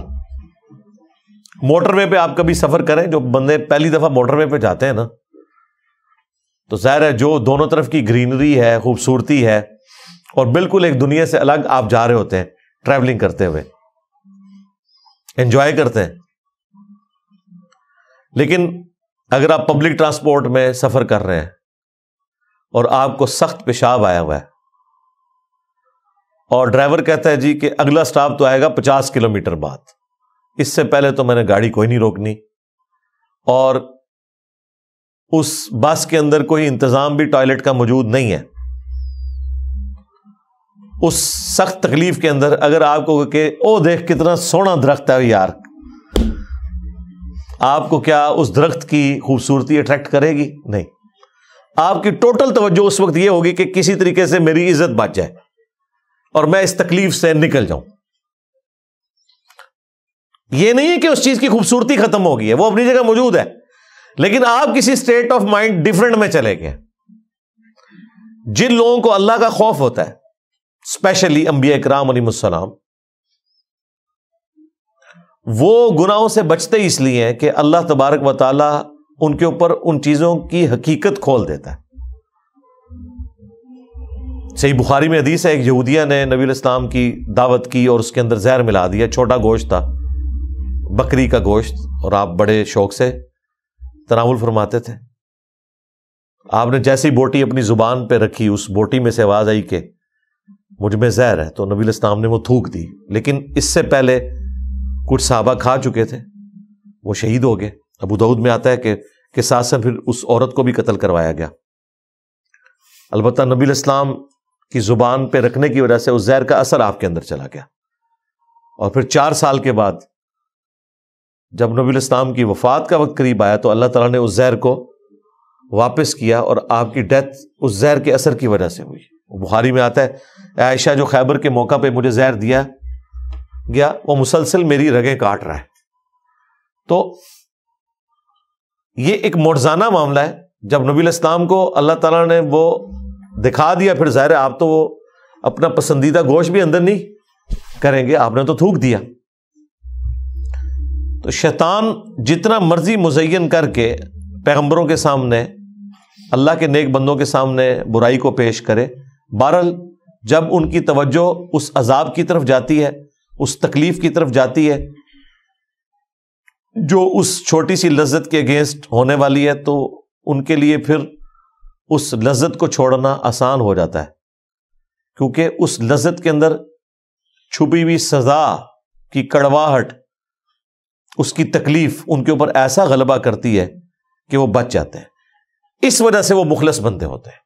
موٹر وے پہ آپ کبھی سفر کریں, جو بندے پہلی دفعہ موٹر وے پہ جاتے ہیں نا, تو ظاہر ہے جو دونوں طرف کی گرینری ہے, خوبصورتی ہے, اور بالکل ایک دنیا سے الگ آپ جا رہے ہوتے ہیں ٹریولنگ کرتے ہوئے, انجوائے کرتے ہیں. لیکن اگر آپ پبلک ٹرانسپورٹ میں سفر کر رہے ہیں اور آپ کو سخت پیشاب آیا ہوا ہے اور ڈرائیور کہتا ہے جی کہ اگلا سٹاپ تو آئے گا 50 کلومیٹر بعد, اس سے پہلے تو میں نے گاڑی کوئی نہیں روکنی, اور اس بس کے اندر کوئی انتظام بھی ٹوائلٹ کا موجود نہیں ہے, اس سخت تکلیف کے اندر اگر آپ کو کہ او دیکھ کتنا سونا درخت ہے یار, آپ کو کیا اس درخت کی خوبصورتی اٹریکٹ کرے گی؟ نہیں. آپ کی ٹوٹل توجہ اس وقت یہ ہوگی کہ کسی طریقے سے میری عزت بچ جائے اور میں اس تکلیف سے نکل جاؤں. یہ نہیں ہے کہ اس چیز کی خوبصورتی ختم ہوگی ہے, وہ اپنی جگہ موجود ہے, لیکن آپ کسی اسٹیٹ آف مائنڈ ڈفرنٹ میں چلے گئے. جن لوگوں کو اللہ کا خوف ہوتا ہے, اسپیشلی انبیاء کرام علیہ السلام, وہ گناہوں سے بچتے اس لیے ہیں کہ اللہ تبارک و تعالی ان کے اوپر ان چیزوں کی حقیقت کھول دیتا ہے. صحیح بخاری میں حدیث ہے, ایک یہودیہ نے نبی الاسلام کی دعوت کی اور اس کے اندر زہر ملا دیا. چھوٹا گوشت تھا, بکری کا گوشت, اور آپ بڑے شوق سے تناول فرماتے تھے. آپ نے جیسی بوٹی اپنی زبان پہ رکھی, اس بوٹی میں سے آواز آئی کہ مجھ میں زہر ہے, تو نبی الاسلام نے وہ تھوک دی. لیکن اس سے پہلے کچھ صحابہ کھا چکے تھے, وہ شہید ہو گئے. ابو داؤد میں آتا ہے کہ ساتھ سے پھر اس عورت کو بھی قتل کروایا گیا. البتہ نبی الاسلام کی زبان پہ رکھنے کی وجہ سے اس زہر کا اثر آپ کے اندر چلا گیا, اور پھر 4 سال کے بعد جب نبی الاسلام کی وفات کا وقت قریب آیا تو اللہ تعالیٰ نے اس زہر کو واپس کیا, اور آپ کی ڈیتھ اس زہر کے اثر کی وجہ سے ہوئی. بخاری میں آتا ہے عائشہ جو خیبر کے موقع پہ مجھے زہر دیا گیا, وہ مسلسل میری رگیں کاٹ رہا ہے. تو یہ ایک معجزانہ معاملہ ہے. جب نبی الاسلام کو اللہ تعالیٰ نے وہ دکھا دیا, پھر ظاہر ہے آپ تو وہ اپنا پسندیدہ گوشت بھی اندر نہیں کریں گے, آپ نے تو تھوک دیا. تو شیطان جتنا مرضی مزین کر کے پیغمبروں کے سامنے, اللہ کے نیک بندوں کے سامنے برائی کو پیش کرے, بہرحال جب ان کی توجہ اس عذاب کی طرف جاتی ہے, اس تکلیف کی طرف جاتی ہے جو اس چھوٹی سی لذت کے اگینسٹ ہونے والی ہے, تو ان کے لیے پھر اس لذت کو چھوڑنا آسان ہو جاتا ہے, کیونکہ اس لذت کے اندر چھپی ہوئی سزا کی کڑواہٹ, اس کی تکلیف ان کے اوپر ایسا غلبہ کرتی ہے کہ وہ بچ جاتے ہیں. اس وجہ سے وہ مخلص بندے ہوتے ہیں.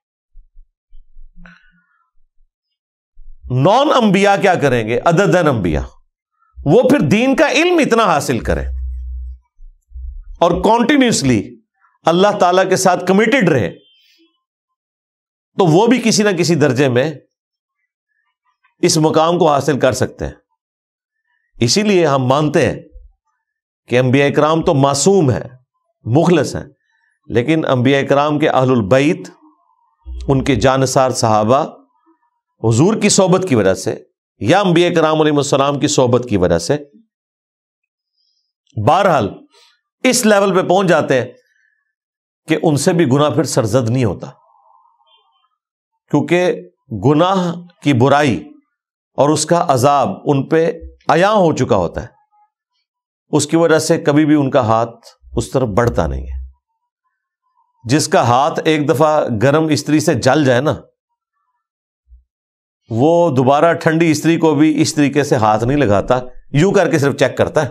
نان انبیاء کیا کریں گے عددن انبیاء؟ وہ پھر دین کا علم اتنا حاصل کریں اور کنٹینیوسلی اللہ تعالی کے ساتھ کمیٹڈ رہے, تو وہ بھی کسی نہ کسی درجے میں اس مقام کو حاصل کر سکتے ہیں. اسی لیے ہم مانتے ہیں کہ انبیاء کرام تو معصوم ہیں, مخلص ہیں, لیکن انبیاء کرام کے اہل البیت, ان کے جانثار صحابہ حضور کی صحبت کی وجہ سے یا انبیاء کرام علیہ السلام کی صحبت کی وجہ سے بہرحال اس لیول پہ پہنچ جاتے ہیں کہ ان سے بھی گناہ پھر سرزد نہیں ہوتا, کیونکہ گناہ کی برائی اور اس کا عذاب ان پہ عیاں ہو چکا ہوتا ہے، اس کی وجہ سے کبھی بھی ان کا ہاتھ اس طرف بڑھتا نہیں ہے۔ جس کا ہاتھ ایک دفعہ گرم استری سے جل جائے نا، وہ دوبارہ ٹھنڈی استری کو بھی اس طریقے سے ہاتھ نہیں لگاتا، یوں کر کے صرف چیک کرتا ہے،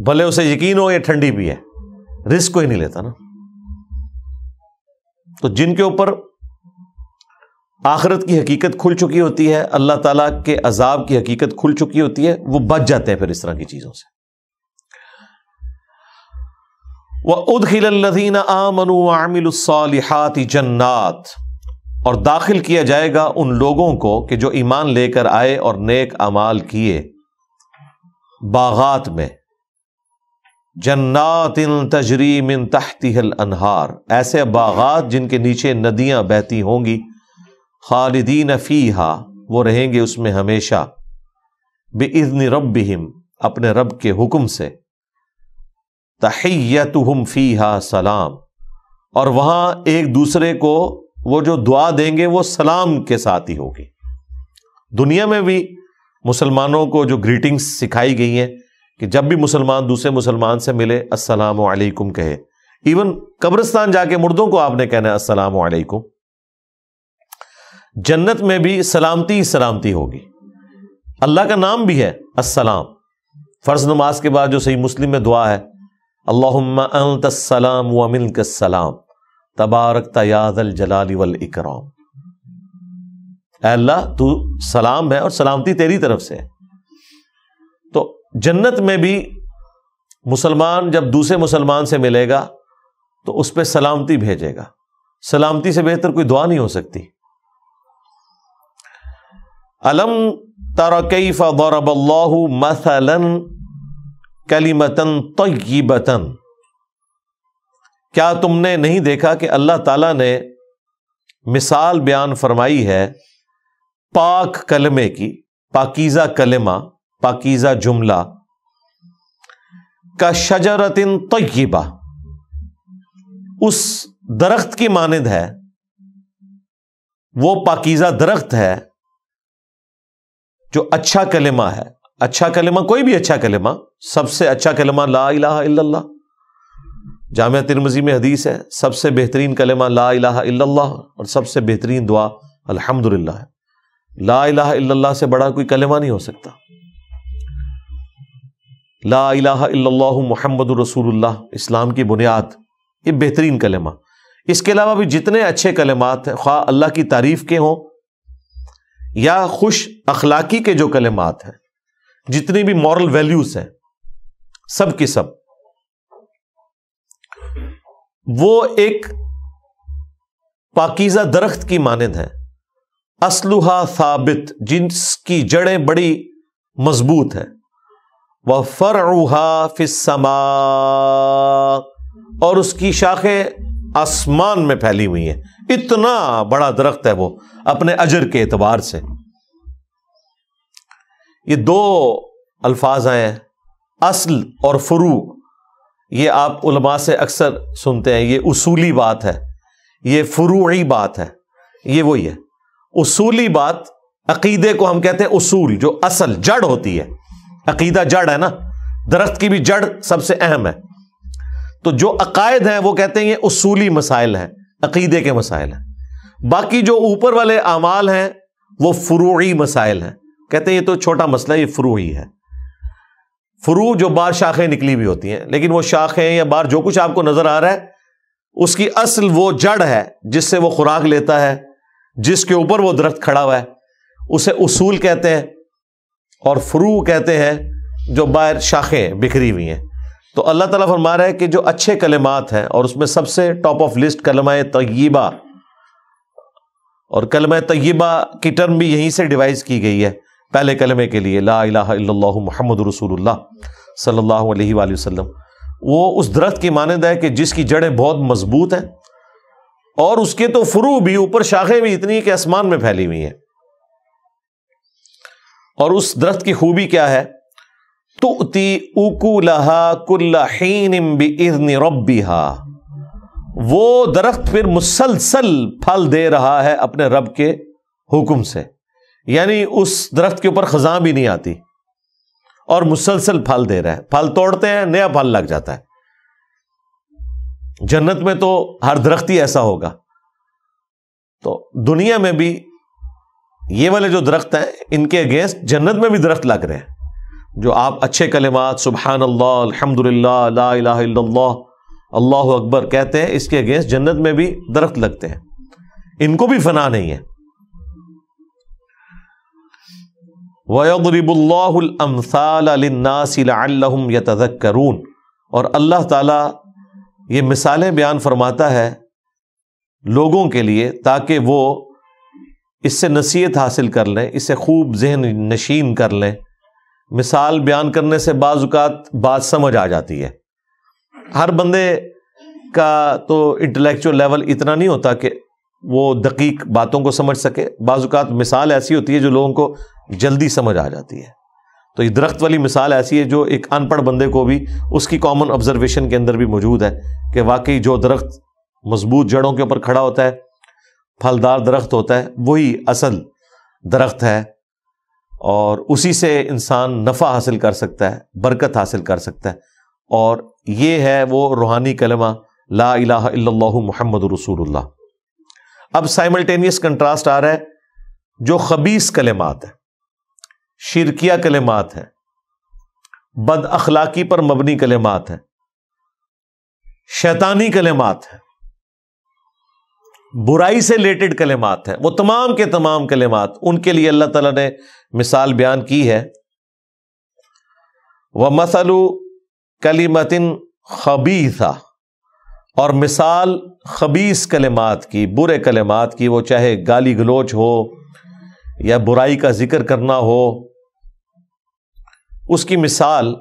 بھلے اسے یقین ہو یہ ٹھنڈی بھی ہے، رسک کوئی نہیں لیتا نا۔ تو جن کے اوپر آخرت کی حقیقت کھل چکی ہوتی ہے، اللہ تعالیٰ کے عذاب کی حقیقت کھل چکی ہوتی ہے، وہ بچ جاتے ہیں پھر اس طرح کی چیزوں سے۔ وَأُدْخِلَ الَّذِينَ آمَنُوا وَعَمِلُوا الصَّالِحَاتِ جَنَّاتٍ، اور داخل کیا جائے گا ان لوگوں کو کہ جو ایمان لے کر آئے اور نیک اعمال کیے، باغات میں، جنات تجری من تحتها الانہار، ایسے باغات جن کے نیچے ندیاں بہتی ہوں گی، خالدین فیہا، وہ رہیں گے اس میں ہمیشہ، باذن ربہم، اپنے رب کے حکم سے، تحیتہم فیہا سلام، اور وہاں ایک دوسرے کو وہ جو دعا دیں گے وہ سلام کے ساتھ ہی ہوگی۔ دنیا میں بھی مسلمانوں کو جو گریٹنگز سکھائی گئی ہیں کہ جب بھی مسلمان دوسرے مسلمان سے ملے السلام علیکم کہے، ایون قبرستان جا کے مردوں کو آپ نے کہنا ہے السلام علیکم۔ جنت میں بھی سلامتی ہی سلامتی ہوگی، اللہ کا نام بھی ہے السلام۔ فرض نماز کے بعد جو صحیح مسلم میں دعا ہے، اللہم انت السلام ومنک السلام تبارکت یا ذا الجلال والاکرام، اے اللہ تو سلام ہے اور سلامتی تیری طرف سے ہے۔ تو جنت میں بھی مسلمان جب دوسرے مسلمان سے ملے گا تو اس پہ سلامتی بھیجے گا، سلامتی سے بہتر کوئی دعا نہیں ہو سکتی۔ الم تر کیف ضرب اللہ مثلا کلمۃ طیبۃ، کیا تم نے نہیں دیکھا کہ اللہ تعالیٰ نے مثال بیان فرمائی ہے پاک کلمے کی، پاکیزہ کلمہ، پاکیزہ جملہ، کا شجرۃ طیبہ، اس درخت کی مانند ہے، وہ پاکیزہ درخت ہے جو اچھا کلمہ ہے۔ اچھا کلمہ کوئی بھی اچھا کلمہ، سب سے اچھا کلمہ لا الہ الا اللہ، جامعہ ترمذی میں حدیث ہے سب سے بہترین کلمہ لا الہ الا اللہ، اور سب سے بہترین دعا الحمدللہ ہے۔ لا الہ الا اللہ سے بڑا کوئی کلمہ نہیں ہو سکتا۔ لا الہ الا اللہ محمد رسول اللہ، اسلام کی بنیاد، یہ بہترین کلمہ۔ اس کے علاوہ بھی جتنے اچھے کلمات ہیں، خواہ اللہ کی تعریف کے ہوں یا خوش اخلاقی کے جو کلمات ہیں، جتنی بھی مورل ویلیوز ہیں، سب کی سب وہ ایک پاکیزہ درخت کی مانند ہے، اصلھا ثابت، جس کی جڑیں بڑی مضبوط ہیں، وَفَرْعُهَا فِي السَّمَاءِ، اور اس کی شاخیں آسمان میں پھیلی ہوئی ہیں۔ اتنا بڑا درخت ہے وہ اپنے اجر کے اعتبار سے۔ یہ دو الفاظ ہیں اصل اور فروع، یہ آپ علماء سے اکثر سنتے ہیں، یہ اصولی بات ہے، یہ فروعی بات ہے، یہ وہی ہے۔ اصولی بات، عقیدے کو ہم کہتے ہیں اصول، جو اصل جڑ ہوتی ہے، عقیدہ جڑ ہے نا، درخت کی بھی جڑ سب سے اہم ہے۔ تو جو عقائد ہیں وہ کہتے ہیں یہ اصولی مسائل ہیں، عقیدے کے مسائل ہیں۔ باقی جو اوپر والے اعمال ہیں وہ فروعی مسائل ہیں، کہتے ہیں یہ تو چھوٹا مسئلہ، یہ فروعی ہے۔ فروع جو بار شاخیں نکلی بھی ہوتی ہیں، لیکن وہ شاخیں یا بار جو کچھ آپ کو نظر آ رہا ہے، اس کی اصل وہ جڑ ہے جس سے وہ خوراک لیتا ہے، جس کے اوپر وہ درخت کھڑا ہوا ہے، اسے اصول کہتے ہیں، اور فروع کہتے ہیں جو باہر شاخیں بکھری ہوئی ہیں۔ تو اللہ تعالیٰ فرما رہا ہے کہ جو اچھے کلمات ہیں، اور اس میں سب سے ٹاپ آف لسٹ کلمہ طیبہ، اور کلمہ طیبہ کی ٹرم بھی یہیں سے ڈیوائز کی گئی ہے پہلے کلمے کے لیے، لا الہ الا اللہ محمد رسول اللہ صلی اللہ علیہ وآلہ وسلم، وہ اس درخت کی مانند ہے کہ جس کی جڑیں بہت مضبوط ہیں، اور اس کے تو فروع بھی، اوپر شاخیں بھی اتنی کہ آسمان میں پھیلی ہوئی ہیں۔ اور اس درخت کی خوبی کیا ہے؟ تؤتی اکلھا کل حین باذن ربھا، وہ درخت پھر مسلسل پھل دے رہا ہے اپنے رب کے حکم سے، یعنی اس درخت کے اوپر خزاں بھی نہیں آتی اور مسلسل پھل دے رہا ہے. پھل توڑتے ہیں نیا پھل لگ جاتا ہے. جنت میں تو ہر درخت ہی ایسا ہوگا. تو دنیا میں بھی یہ والے جو درخت ہیں ان کے اگینسٹ جنت میں بھی درخت لگ رہے ہیں. جو آپ اچھے کلمات سبحان اللہ الحمدللہ لا الہ الا اللہ اللہ اکبر کہتے ہیں، اس کے اگینسٹ جنت میں بھی درخت لگتے ہیں. ان کو بھی فنا نہیں ہے. وَيَضْرِبُ اللَّهُ الْأَمْثَالَ لِلنَّاسِ لَعَلَّهُمْ يَتَذَكَّرُونَ، اور اللہ تعالیٰ یہ مثالیں بیان فرماتا ہے لوگوں کے لیے تاکہ وہ اس سے نصیحت حاصل کر لیں، اسے خوب ذہن نشین کر لیں. مثال بیان کرنے سے بعض اوقات بات سمجھ آ جاتی ہے. ہر بندے کا تو انٹلیکچوئل لیول اتنا نہیں ہوتا کہ وہ دقیق باتوں کو سمجھ سکے. بعض اوقات مثال ایسی ہوتی ہے جو لوگوں کو جلدی سمجھ آ جاتی ہے. تو یہ درخت والی مثال ایسی ہے جو ایک ان پڑھ بندے کو بھی اس کی کامن آبزرویشن کے اندر بھی موجود ہے کہ واقعی جو درخت مضبوط جڑوں کے اوپر کھڑا ہوتا ہے، پھلدار درخت ہوتا ہے، وہی اصل درخت ہے، اور اسی سے انسان نفع حاصل کر سکتا ہے، برکت حاصل کر سکتا ہے. اور یہ ہے وہ روحانی کلمہ لا الہ الا اللہ محمد رسول اللہ. اب سائملٹینیس کنٹراسٹ آ رہا ہے جو خبیث کلمات ہیں، شرکیہ کلمات ہیں، بد اخلاقی پر مبنی کلمات ہیں، شیطانی کلمات ہیں، برائی سے ریلیٹڈ کلمات ہیں، وہ تمام کے تمام کلمات ان کے لیے اللہ تعالیٰ نے مثال بیان کی ہے. وَمَثَلُ كَلِمَةٍ خَبِيثَةٍ، اور مثال خبیث کلمات کی، برے کلمات کی، وہ چاہے گالی گلوچ ہو یا برائی کا ذکر کرنا ہو، اس کی مثال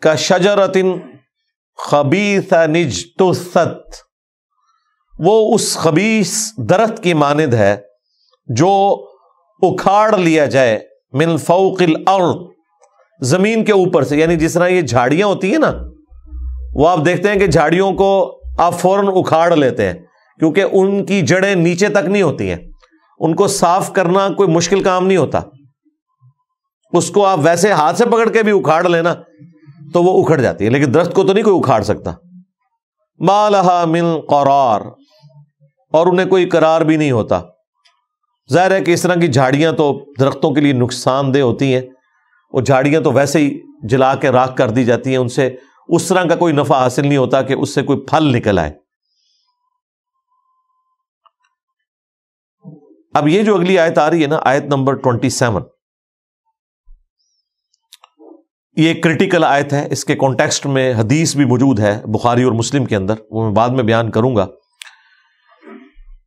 كَشَجَرَةٍ خَبِيثَةٍ اجْتُثَّتْ، وہ اس خبیث درخت کی مانند ہے جو اکھاڑ لیا جائے من فوق الارض، زمین کے اوپر سے. یعنی جس طرح یہ جھاڑیاں ہوتی ہیں نا، وہ آپ دیکھتے ہیں کہ جھاڑیوں کو آپ فوراً اکھاڑ لیتے ہیں کیونکہ ان کی جڑیں نیچے تک نہیں ہوتی ہیں. ان کو صاف کرنا کوئی مشکل کام نہیں ہوتا. اس کو آپ ویسے ہاتھ سے پکڑ کے بھی اکھاڑ لینا تو وہ اکھڑ جاتی ہے، لیکن درخت کو تو نہیں کوئی اکھاڑ سکتا. ما لہا من قرار، اور انہیں کوئی قرار بھی نہیں ہوتا. ظاہر ہے کہ اس طرح کی جھاڑیاں تو درختوں کے لیے نقصان دہ ہوتی ہیں. وہ جھاڑیاں تو ویسے ہی جلا کے راکھ کر دی جاتی ہیں، ان سے اس طرح کا کوئی نفع حاصل نہیں ہوتا کہ اس سے کوئی پھل نکل آئے. اب یہ جو اگلی آیت آ رہی ہے نا، آیت نمبر 27، یہ ایک کریٹیکل آیت ہے. اس کے کانٹیکسٹ میں حدیث بھی موجود ہے بخاری اور مسلم کے اندر، وہ میں بعد میں بیان کروں گا.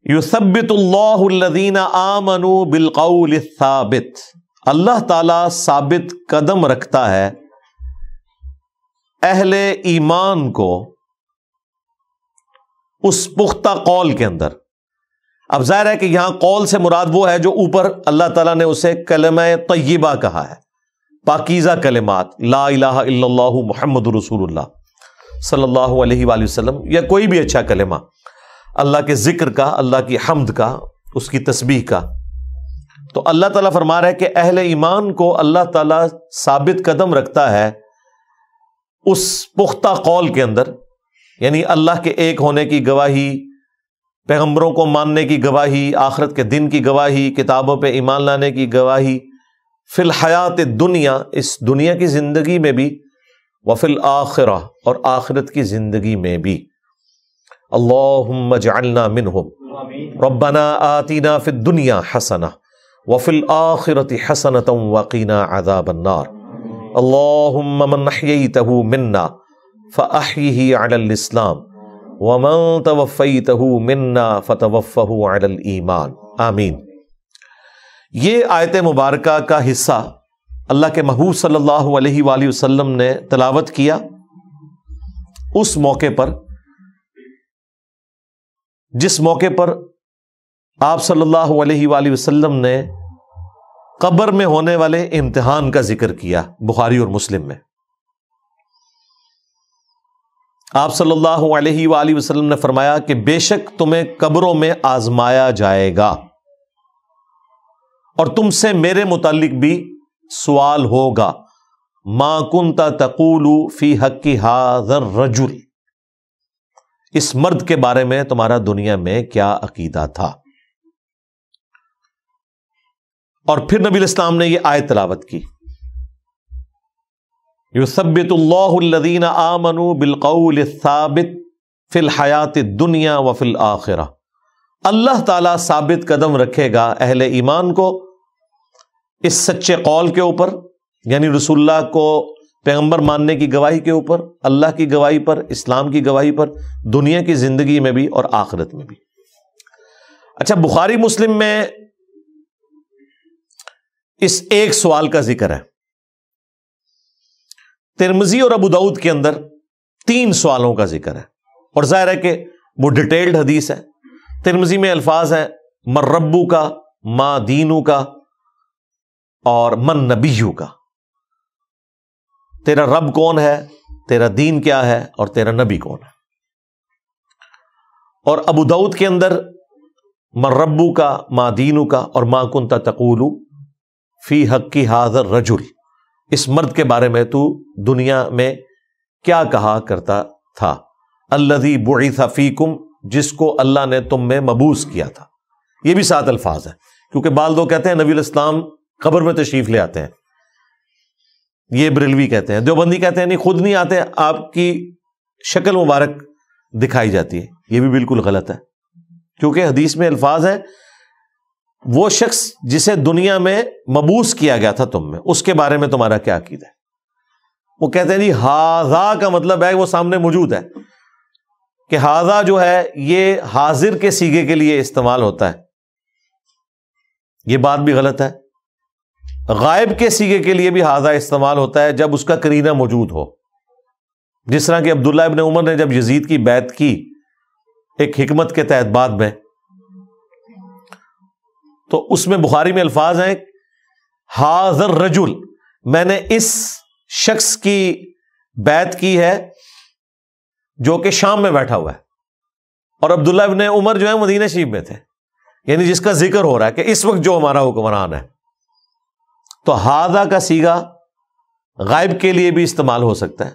یثبت اللہ الذین آمنوا بالقول الثابت، اللہ تعالی ثابت قدم رکھتا ہے اہل ایمان کو اس پختہ قول کے اندر. اب ظاہر ہے کہ یہاں قول سے مراد وہ ہے جو اوپر اللہ تعالیٰ نے اسے کلمہ طیبہ کہا ہے، پاکیزہ کلمات، لا الہ الا اللہ محمد رسول اللہ صلی اللہ علیہ وآلہ وسلم، یا کوئی بھی اچھا کلمہ اللہ کے ذکر کا، اللہ کی حمد کا، اس کی تسبیح کا. تو اللہ تعالیٰ فرما رہا ہے کہ اہل ایمان کو اللہ تعالیٰ ثابت قدم رکھتا ہے اس پختہ قول کے اندر، یعنی اللہ کے ایک ہونے کی گواہی، پیغمبروں کو ماننے کی گواہی، آخرت کے دن کی گواہی، کتابوں پہ ایمان لانے کی گواہی، فی الحیات دنیا، اس دنیا کی زندگی میں بھی، وفی الآخرہ، اور آخرت کی زندگی میں بھی. اللہم اجعلنا منہم ربنا آتنا فی الدنیا حسنہ وفی الآخرۃ حسنۃ وقنا عذاب النار. اللہم من احییتہ منا فاحیہ علی الاسلام ومن توفیتہ منا فتوفہ علی الایمان. آمین. یہ آیت مبارکہ کا حصہ اللہ کے محبوب صلی اللہ علیہ وآلہ وسلم نے تلاوت کیا اس موقع پر جس موقع پر آپ صلی اللہ علیہ وآلہ وسلم نے قبر میں ہونے والے امتحان کا ذکر کیا بخاری اور مسلم میں. آپ صلی اللہ علیہ وآلہ وسلم نے فرمایا کہ بے شک تمہیں قبروں میں آزمایا جائے گا اور تم سے میرے متعلق بھی سوال ہوگا، ما کنت تقول فی حق ھذا الرجل، اس مرد کے بارے میں تمہارا دنیا میں کیا عقیدہ تھا۔ اور پھر نبی علیہ السلام نے یہ آیت تلاوت کی، یثبت اللہ الذین آمنوا بالقول الثابت فی الحیات الدنیا وفی الآخرہ، اللہ تعالیٰ ثابت قدم رکھے گا اہل ایمان کو اس سچے قول کے اوپر، یعنی رسول اللہ کو پیغمبر ماننے کی گواہی کے اوپر، اللہ کی گواہی پر، اسلام کی گواہی پر، دنیا کی زندگی میں بھی اور آخرت میں بھی۔ اچھا، بخاری مسلم میں اس ایک سوال کا ذکر ہے، ترمذی اور ابو داؤد کے اندر 3 سوالوں کا ذکر ہے، اور ظاہر ہے کہ وہ ڈیٹیلڈ حدیث ہے۔ ترمذی میں الفاظ ہیں من ربو کا، ما دینو کا، اور من نبیو کا، تیرا رب کون ہے، تیرا دین کیا ہے، اور تیرا نبی کون ہے۔ اور ابو داؤد کے اندر من ربو کا، ما دینو کا، اور ما کنت تقول فی حق ھذا الرجل، اس مرد کے بارے میں تو دنیا میں کیا کہا کرتا تھا، الذی بعث فیکم، جس کو اللہ نے تم میں مبعوث کیا تھا۔ یہ بھی 7 الفاظ ہیں، کیونکہ بعض لوگ کہتے ہیں نبی علیہ السلام قبر میں تشریف لے آتے ہیں، یہ بریلوی کہتے ہیں، دیوبندی کہتے ہیں نہیں خود نہیں آتے، آپ کی شکل مبارک دکھائی جاتی ہے۔ یہ بھی بالکل غلط ہے، کیونکہ حدیث میں الفاظ ہیں وہ شخص جسے دنیا میں مبعوث کیا گیا تھا تم میں، اس کے بارے میں تمہارا کیا عقیدہ ہے۔ وہ کہتے ہیں جی ھذا کا مطلب ہے وہ سامنے موجود ہے، کہ ھذا جو ہے یہ حاضر کے صیغے کے لیے استعمال ہوتا ہے، یہ بات بھی غلط ہے۔ غائب کے صیغے کے لیے بھی ھذا استعمال ہوتا ہے جب اس کا قرینہ موجود ہو، جس طرح کہ عبداللہ ابن عمر نے جب یزید کی بیعت کی ایک حکمت کے تحت بعد میں، تو اس میں بخاری میں الفاظ ہیں ھذا الرجل، میں نے اس شخص کی بیعت کی ہے جو کہ شام میں بیٹھا ہوا ہے، اور عبداللہ ابن عمر جو ہے مدینہ شریف میں تھے، یعنی جس کا ذکر ہو رہا ہے کہ اس وقت جو ہمارا حکمران ہے۔ تو ھذا کا صیغہ غائب کے لیے بھی استعمال ہو سکتا ہے،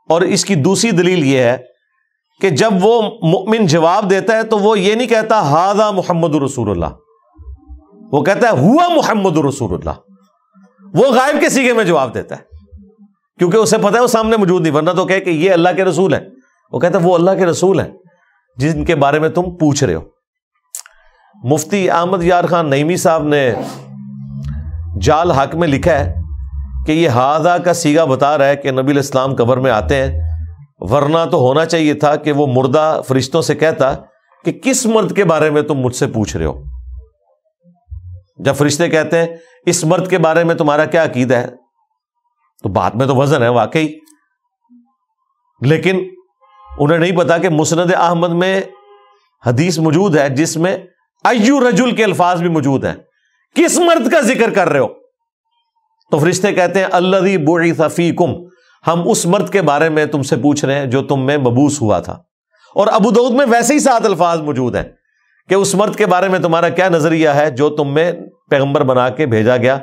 اور اس کی دوسری دلیل یہ ہے کہ جب وہ مؤمن جواب دیتا ہے تو وہ یہ نہیں کہتا ھذا محمد رسول اللہ، وہ کہتا ہے ہوا محمد رسول اللہ، وہ غائب کے صیغے میں جواب دیتا ہے، کیونکہ اسے پتہ ہے وہ سامنے موجود نہیں، ورنہ تو کہے کہ یہ اللہ کے رسول ہیں، وہ کہتا ہے وہ اللہ کے رسول ہیں جن کے بارے میں تم پوچھ رہے ہو۔ مفتی احمد یار خان نعیمی صاحب نے جال حق میں لکھا ہے کہ یہ ھذا کا صیغہ بتا رہا ہے کہ نبی علیہ السلام قبر میں آتے ہیں، ورنہ تو ہونا چاہیے تھا کہ وہ مردہ فرشتوں سے کہتا کہ کس مرد کے بارے میں تم مجھ سے پوچھ رہے ہو۔ جب فرشتے کہتے ہیں اس مرد کے بارے میں تمہارا کیا عقیدہ ہے، تو بات میں تو وزن ہے واقعی، لیکن انہیں نہیں پتا کہ مسند احمد میں حدیث موجود ہے جس میں ایو رجل کے الفاظ بھی موجود ہیں، کس مرد کا ذکر کر رہے ہو؟ تو فرشتے کہتے ہیں الذی بعث فیکم، ہم اس مرد کے بارے میں تم سے پوچھ رہے ہیں جو تم میں مبعوث ہوا تھا۔ اور ابو داؤد میں ویسے ہی 7 الفاظ موجود ہیں کہ اس مرد کے بارے میں تمہارا کیا نظریہ ہے جو تم میں پیغمبر بنا کے بھیجا گیا،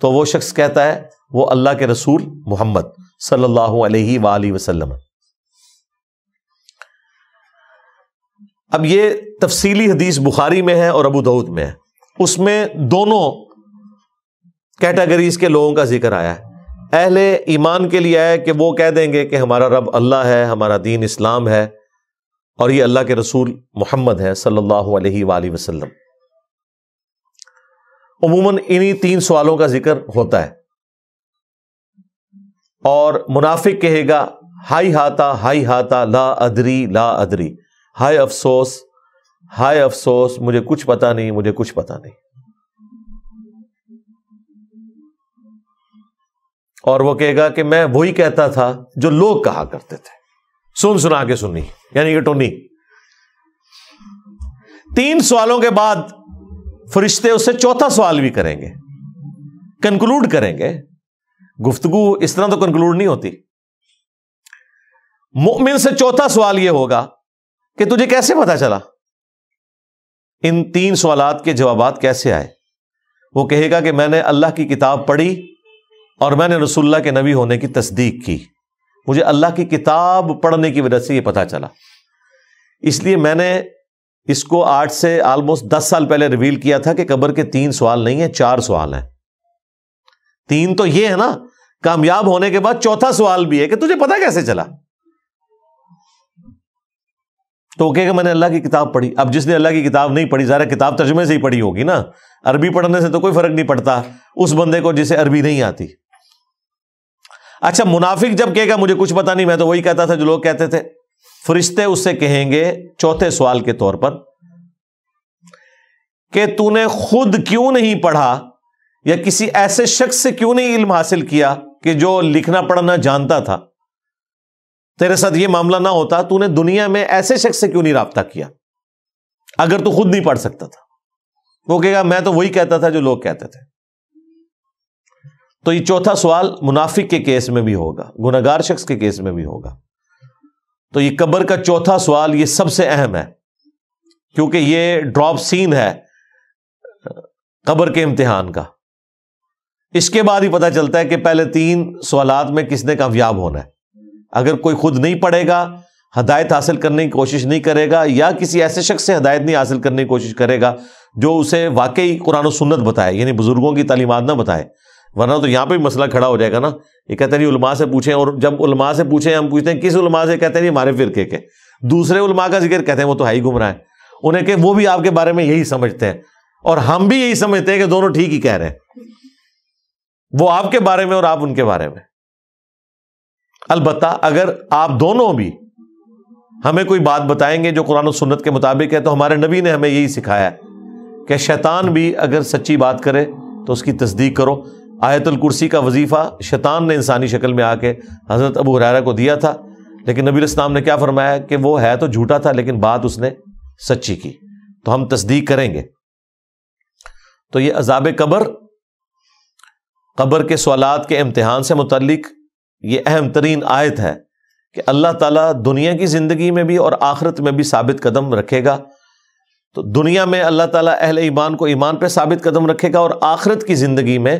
تو وہ شخص کہتا ہے وہ اللہ کے رسول محمد صلی اللہ علیہ وآلہ وسلم۔ اب یہ تفصیلی حدیث بخاری میں ہے اور ابو داؤد میں ہے، اس میں دونوں کیٹیگریز کے لوگوں کا ذکر آیا ہے۔ اہل ایمان کے لیے ہے کہ وہ کہہ دیں گے کہ ہمارا رب اللہ ہے، ہمارا دین اسلام ہے، اور یہ اللہ کے رسول محمد ہے صلی اللہ علیہ وآلہ وسلم۔ عموماً انہی 3 سوالوں کا ذکر ہوتا ہے، اور منافق کہے گا ہائی ہاتا لا ادری لا ادری، ہائے افسوس مجھے کچھ پتا نہیں۔ اور وہ کہے گا کہ میں وہی کہتا تھا جو لوگ کہا کرتے تھے، سنا کے سنی، یعنی کہ ٹونی۔ 3 سوالوں کے بعد فرشتے اس سے 4تھا سوال بھی کریں گے، کنکلوڈ کریں گے۔ گفتگو اس طرح تو کنکلوڈ نہیں ہوتی، مومن سے چوتھا سوال یہ ہوگا کہ تجھے کیسے پتا چلا، ان 3 سوالات کے جوابات کیسے آئے؟ وہ کہے گا کہ میں نے اللہ کی کتاب پڑھی اور میں نے رسول اللہ کے نبی ہونے کی تصدیق کی، مجھے اللہ کی کتاب پڑھنے کی وجہ سے یہ پتا چلا، اس لیے میں نے اس کو آج سے آلموسٹ 10 سال پہلے ریویل کیا تھا کہ قبر کے 3 سوال نہیں ہیں، 4 سوال ہیں۔ 3 تو یہ ہے نا، کامیاب ہونے کے بعد چوتھا سوال بھی ہے کہ تجھے پتا کیسے چلا؟ تو وہ کہے گا میں نے اللہ کی کتاب پڑھی۔ اب جس نے اللہ کی کتاب نہیں پڑھی، ظاہر کتاب ترجمے سے ہی پڑھی ہوگی نا، عربی پڑھنے سے تو کوئی فرق نہیں پڑتا اس بندے کو جسے عربی نہیں آتی۔ اچھا، منافق جب کہے گا مجھے کچھ پتا نہیں، میں تو وہی کہتا تھا جو لوگ کہتے تھے، فرشتے اس سے کہیں گے چوتھے سوال کے طور پر کہ تو نے خود کیوں نہیں پڑھا یا کسی ایسے شخص سے کیوں نہیں علم حاصل کیا کہ جو لکھنا پڑھنا جانتا تھا؟ تیرے ساتھ یہ معاملہ نہ ہوتا، تو نے دنیا میں ایسے شخص سے کیوں نہیں رابطہ کیا اگر تو خود نہیں پڑھ سکتا تھا؟ وہ کہے گا میں تو وہی کہتا تھا جو لوگ کہتے تھے۔ تو یہ چوتھا سوال منافق کے کیس میں بھی ہوگا، گنہگار شخص کے کیس میں بھی ہوگا۔ تو یہ قبر کا چوتھا سوال یہ سب سے اہم ہے، کیونکہ یہ ڈراپ سین ہے قبر کے امتحان کا۔ اس کے بعد ہی پتہ چلتا ہے کہ پہلے 3 سوالات میں کس نے کامیاب ہونا ہے۔ اگر کوئی خود نہیں پڑھے گا، ہدایت حاصل کرنے کی کوشش نہیں کرے گا، یا کسی ایسے شخص سے ہدایت نہیں حاصل کرنے کی کوشش کرے گا جو اسے واقعی قرآن و سنت بتائے، یعنی بزرگوں کی تعلیمات نہ بتائے، ورنہ تو یہاں پہ بھی مسئلہ کھڑا ہو جائے گا نا۔ یہ کہتے ہیں علماء سے پوچھیں، اور جب علماء سے پوچھیں ہم پوچھتے ہیں کس علماء سے، کہتے ہیں ہمارے فرقے کے۔ دوسرے علماء کا ذکر کرتے ہیں وہ تو ہے ہی گمراہ ہیں، انہیں کہ وہ بھی آپ کے بارے میں یہی سمجھتے ہیں، اور ہم بھی یہی سمجھتے ہیں کہ دونوں ٹھیک ہی کہہ رہے ہیں، وہ آپ کے بارے میں اور آپ ان کے بارے میں۔ البتہ اگر آپ دونوں بھی ہمیں کوئی بات بتائیں گے جو قرآن و سنت کے مطابق ہے، تو ہمارے نبی نے ہمیں یہی سکھایا ہے کہ شیطان بھی اگر سچی بات کرے تو اس کی تصدیق کرو۔ آیت الکرسی کا وظیفہ شیطان نے انسانی شکل میں آ کے حضرت ابو ہریرہ کو دیا تھا، لیکن نبی علیہ السلام نے کیا فرمایا کہ وہ ہے تو جھوٹا تھا لیکن بات اس نے سچی کی، تو ہم تصدیق کریں گے۔ تو یہ عذاب قبر، قبر کے سوالات کے امتحان سے متعلق یہ اہم ترین آیت ہے کہ اللہ تعالیٰ دنیا کی زندگی میں بھی اور آخرت میں بھی ثابت قدم رکھے گا۔ تو دنیا میں اللہ تعالیٰ اہل ایمان کو ایمان پہ ثابت قدم رکھے گا، اور آخرت کی زندگی میں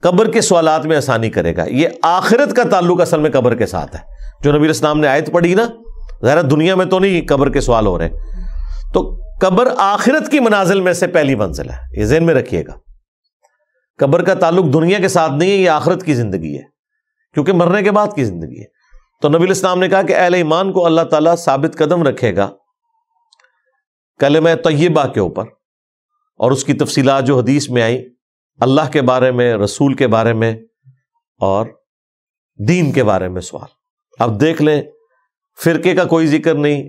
قبر کے سوالات میں آسانی کرے گا۔ یہ آخرت کا تعلق اصل میں قبر کے ساتھ ہے۔ جو نبی علیہ السلام نے آیت پڑھی نا، ظاہر دنیا میں تو نہیں قبر کے سوال ہو رہے، تو قبر آخرت کی منازل میں سے پہلی منزل ہے، یہ ذہن میں رکھیے گا۔ قبر کا تعلق دنیا کے ساتھ نہیں ہے، یہ آخرت کی زندگی ہے، کیونکہ مرنے کے بعد کی زندگی ہے۔ تو نبی علیہ السلام نے کہا کہ اہل ایمان کو اللہ تعالیٰ ثابت قدم رکھے گا کلمہ طیبہ کے اوپر، اور اس کی تفصیلات جو حدیث میں آئی، اللہ کے بارے میں، رسول کے بارے میں اور دین کے بارے میں سوال۔ اب دیکھ لیں، فرقے کا کوئی ذکر نہیں،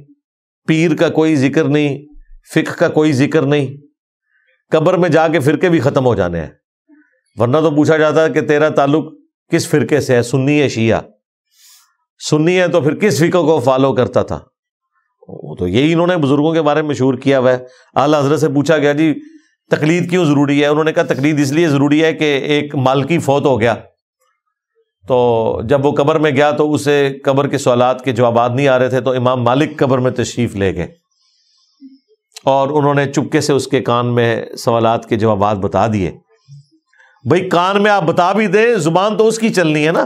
پیر کا کوئی ذکر نہیں، فقہ کا کوئی ذکر نہیں۔ قبر میں جا کے فرقے بھی ختم ہو جانے ہیں، ورنہ تو پوچھا جاتا ہے کہ تیرا تعلق کس فرقے سے ہے، سنی ہے شیعہ؟ سنی ہے تو پھر کس فقہ کو فالو کرتا تھا؟ وہ تو یہی انہوں نے بزرگوں کے بارے میں مشہور کیا ہوا ہے۔ اعلیٰ حضرت سے پوچھا گیا جی تقلید کیوں ضروری ہے؟ انہوں نے کہا تقلید اس لیے ضروری ہے کہ ایک مالکی فوت ہو گیا، تو جب وہ قبر میں گیا تو اسے قبر کے سوالات کے جوابات نہیں آ رہے تھے، تو امام مالک قبر میں تشریف لے گئے اور انہوں نے چپکے سے اس کے کان میں سوالات کے جوابات بتا دیے۔ بھئی کان میں آپ بتا بھی دیں، زبان تو اس کی چلنی ہے نا،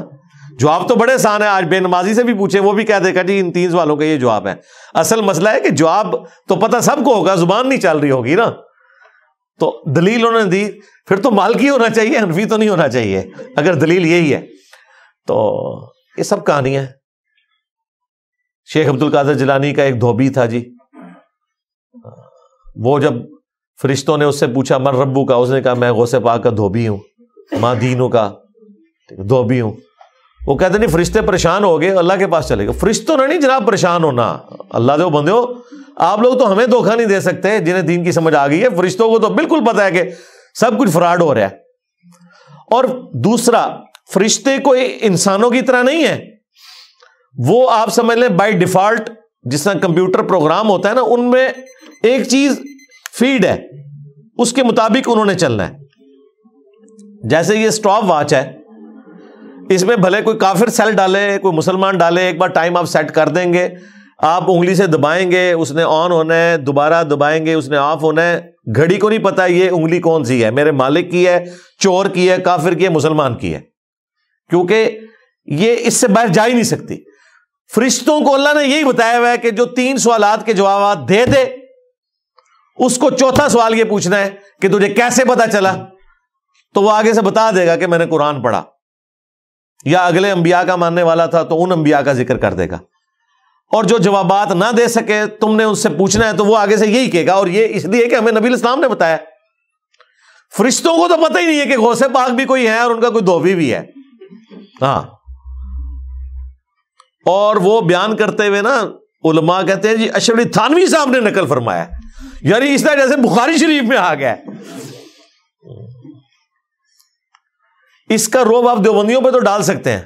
جواب تو بڑے آسان ہے۔ آج بے نمازی سے بھی پوچھے وہ بھی کہہ دے گا جی ان 3 سوالوں کا یہ جواب ہے۔ اصل مسئلہ ہے کہ جواب تو پتہ سب کو ہوگا، زبان نہیں چل رہی ہوگی نا۔ تو دلیل انہوں نے دی، پھر تو مالکی ہونا چاہیے، حنفی تو نہیں ہونا چاہیے اگر دلیل یہی ہے۔ تو یہ سب کہانی ہے۔ شیخ عبد القادر جیلانی کا ایک دھوبی تھا جی، وہ جب فرشتوں نے اس سے پوچھا من ربو کا، اس نے کہا میں غوث پاک کا دھوبی ہوں، ماں دینوں کا دھوبی ہوں۔ وہ کہتے نہیں فرشتے پریشان ہو گئے، اللہ کے پاس چلے گئے۔ فرشتوں نے نہیں جناب پریشان ہونا، اللہ دے بندے ہو، آپ لوگ تو ہمیں دھوکہ نہیں دے سکتے جنہیں دین کی سمجھ آ گئی ہے۔ فرشتوں کو تو بالکل پتہ ہے کہ سب کچھ فراڈ ہو رہا ہے۔ اور دوسرا، فرشتے کوئی انسانوں کی طرح نہیں ہے، وہ آپ سمجھ لیں بائی ڈیفالٹ جس طرح کمپیوٹر پروگرام ہوتا ہے نا، ان میں ایک چیز فیڈ ہے، اس کے مطابق انہوں نے چلنا ہے۔ جیسے یہ اسٹاپ واچ ہے، اس میں بھلے کوئی کافر سیل ڈالے کوئی مسلمان ڈالے، ایک بار ٹائم آپ سیٹ کر دیں گے، آپ انگلی سے دبائیں گے اس نے آن ہونا ہے، دوبارہ دبائیں گے اس نے آف ہونا ہے، گھڑی کو نہیں پتا یہ انگلی کون سی ہے، میرے مالک کی ہے، چور کی ہے، کافر کی ہے، مسلمان کی ہے، کیونکہ یہ اس سے باہر جا ہی نہیں سکتی۔ فرشتوں کو اللہ نے یہی بتایا ہوا ہے کہ جو 3 سوالات کے جوابات دے دے، اس کو چوتھا سوال یہ پوچھنا ہے کہ تجھے کیسے پتا چلا، تو وہ آگے سے بتا دے گا کہ میں نے قرآن پڑھا، یا اگلے انبیاء کا ماننے والا تھا تو ان انبیاء کا ذکر کر دے گا۔ اور جو جوابات نہ دے سکے تم نے اس سے پوچھنا ہے تو وہ آگے سے یہی کہے گا، اور یہ اس لیے کہ ہمیں نبی الاسلام نے بتایا۔ فرشتوں کو تو پتہ ہی نہیں ہے کہ غوث پاک بھی کوئی ہے اور ان کا کوئی دھوبی بھی ہے، ہاں۔ اور وہ بیان کرتے ہوئے نا علماء کہتے ہیں جی اشرف علی تھانوی صاحب نے نقل فرمایا، یعنی اس طرح جیسے بخاری شریف میں آ گیا ہے۔ اس کا روب آپ دیوبندیوں پہ تو ڈال سکتے ہیں،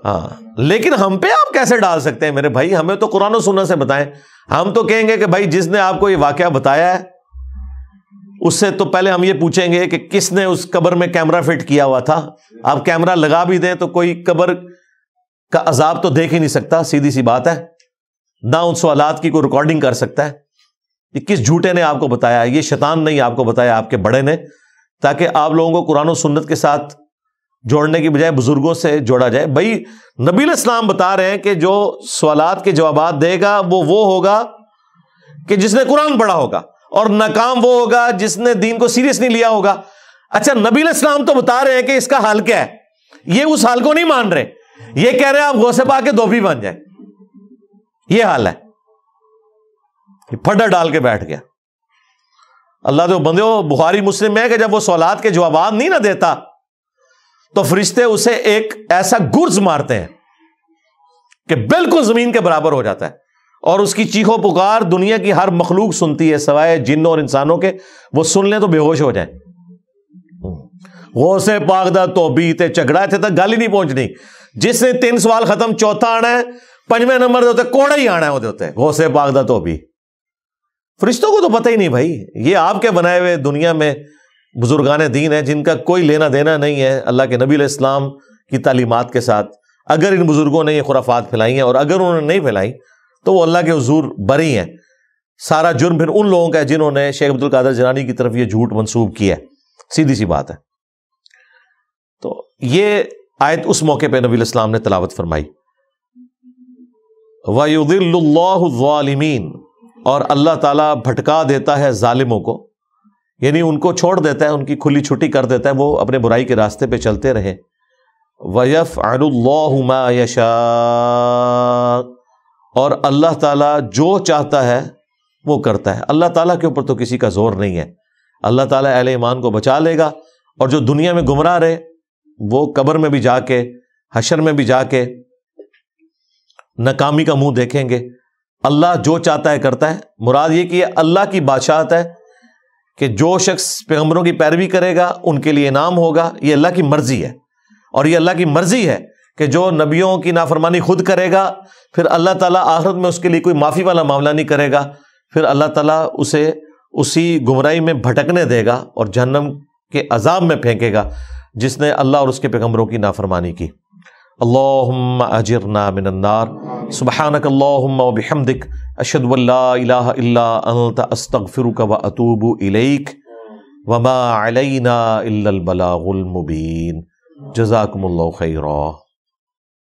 ہاں، لیکن ہم پہ آپ کیسے ڈال سکتے ہیں میرے بھائی؟ ہمیں تو قرآن و سنت سے بتائیں۔ ہم تو کہیں گے کہ بھائی جس نے آپ کو یہ واقعہ بتایا ہے اس سے تو پہلے ہم یہ پوچھیں گے کہ کس نے اس قبر میں کیمرہ فٹ کیا ہوا تھا۔ آپ کیمرہ لگا بھی دیں تو کوئی قبر کا عذاب تو دیکھ ہی نہیں سکتا، سیدھی سی بات ہے، نہ ان سوالات کی کوئی ریکارڈنگ کر سکتا ہے۔ یہ کس جھوٹے نے آپ کو بتایا؟ یہ شیطان نہیں آپ کو بتایا، آپ کے بڑے نے، تاکہ آپ لوگوں کو قرآن و سنت کے ساتھ جوڑنے کی بجائے بزرگوں سے جوڑا جائے۔ بھائی نبی الاسلام بتا رہے ہیں کہ جو سوالات کے جوابات دے گا وہ ہوگا کہ جس نے قرآن پڑھا ہوگا، اور ناکام وہ ہوگا جس نے دین کو سیریس نہیں لیا ہوگا۔ اچھا نبی الاسلام تو بتا رہے ہیں کہ اس کا حل کیا ہے، یہ اس حال کو نہیں مان رہے، یہ کہہ رہے ہیں آپ غوث پاک کے دھوبی بن جائیں، یہ حال ہے۔ پھڈا ڈال کے بیٹھ گیا۔ اللہ تو بندیو، بخاری مسلم میں ہے کہ جب وہ سوالات کے جوابات نہیں نہ دیتا تو فرشتے اسے ایک ایسا گرز مارتے ہیں کہ بالکل زمین کے برابر ہو جاتا ہے، اور اس کی چیخو پکار دنیا کی ہر مخلوق سنتی ہے سوائے جنوں اور انسانوں کے، وہ سن لیں تو بے ہوش ہو جائیں۔ غوث پاک دا توبی تے جھگڑا تھے تک گل ہی نہیں پہنچنی، جس نے 3 سوال ختم، چوتھا آنا ہے، 5ویں نمبر دے ہوتے کوڑا ہی آنا ہے، وہ ہوتے غوث پاک دا توبی۔ فرشتوں کو تو پتہ ہی نہیں بھائی، یہ آپ کے بنائے ہوئے دنیا میں بزرگان دین ہیں جن کا کوئی لینا دینا نہیں ہے اللہ کے نبی علیہ السلام کی تعلیمات کے ساتھ۔ اگر ان بزرگوں نے یہ خرافات پھیلائی ہیں، اور اگر انہوں نے نہیں پھیلائی تو وہ اللہ کے حضور بری ہیں۔ سارا جرم پھر ان لوگوں کا ہے جنہوں نے شیخ عبد القادر جیلانی کی طرف یہ جھوٹ منسوب کیا ہے، سیدھی سی بات ہے۔ تو یہ آیت اس موقع پہ نبی علیہ السلام نے تلاوت فرمائی، وَيُضِلُّ اللَّهُ الظَّالِمِينَ، اور اللہ تعالیٰ بھٹکا دیتا ہے ظالموں کو، یعنی ان کو چھوڑ دیتا ہے، ان کی کھلی چھٹی کر دیتا ہے، وہ اپنے برائی کے راستے پہ چلتے رہے۔ وَيَفْعَلُ اللَّهُ مَا يَشَاءُ، اور اللہ تعالیٰ جو چاہتا ہے وہ کرتا ہے۔ اللہ تعالیٰ کے اوپر تو کسی کا زور نہیں ہے، اللہ تعالیٰ اہل ایمان کو بچا لے گا، اور جو دنیا میں گمراہ رہے وہ قبر میں بھی جا کے، حشر میں بھی جا کے ناکامی کا منہ دیکھیں گے۔ اللہ جو چاہتا ہے کرتا ہے، مراد یہ کہ اللہ کی بادشاہت ہے کہ جو شخص پیغمبروں کی پیروی کرے گا ان کے لیے انعام ہوگا، یہ اللہ کی مرضی ہے، اور یہ اللہ کی مرضی ہے کہ جو نبیوں کی نافرمانی خود کرے گا پھر اللہ تعالیٰ آخرت میں اس کے لیے کوئی معافی والا معاملہ نہیں کرے گا، پھر اللہ تعالیٰ اسے اسی گمراہی میں بھٹکنے دے گا اور جہنم کے عذاب میں پھینکے گا جس نے اللہ اور اس کے پیغمبروں کی نافرمانی کی۔ اللہم اجرنا من النار، سبحانک اللہم و بحمدک، اشہد ان لا الہ الا انت، استغفرک و اتوب الیک، وما علینا الا البلاغ المبین۔ جزاکم اللہ خیرا۔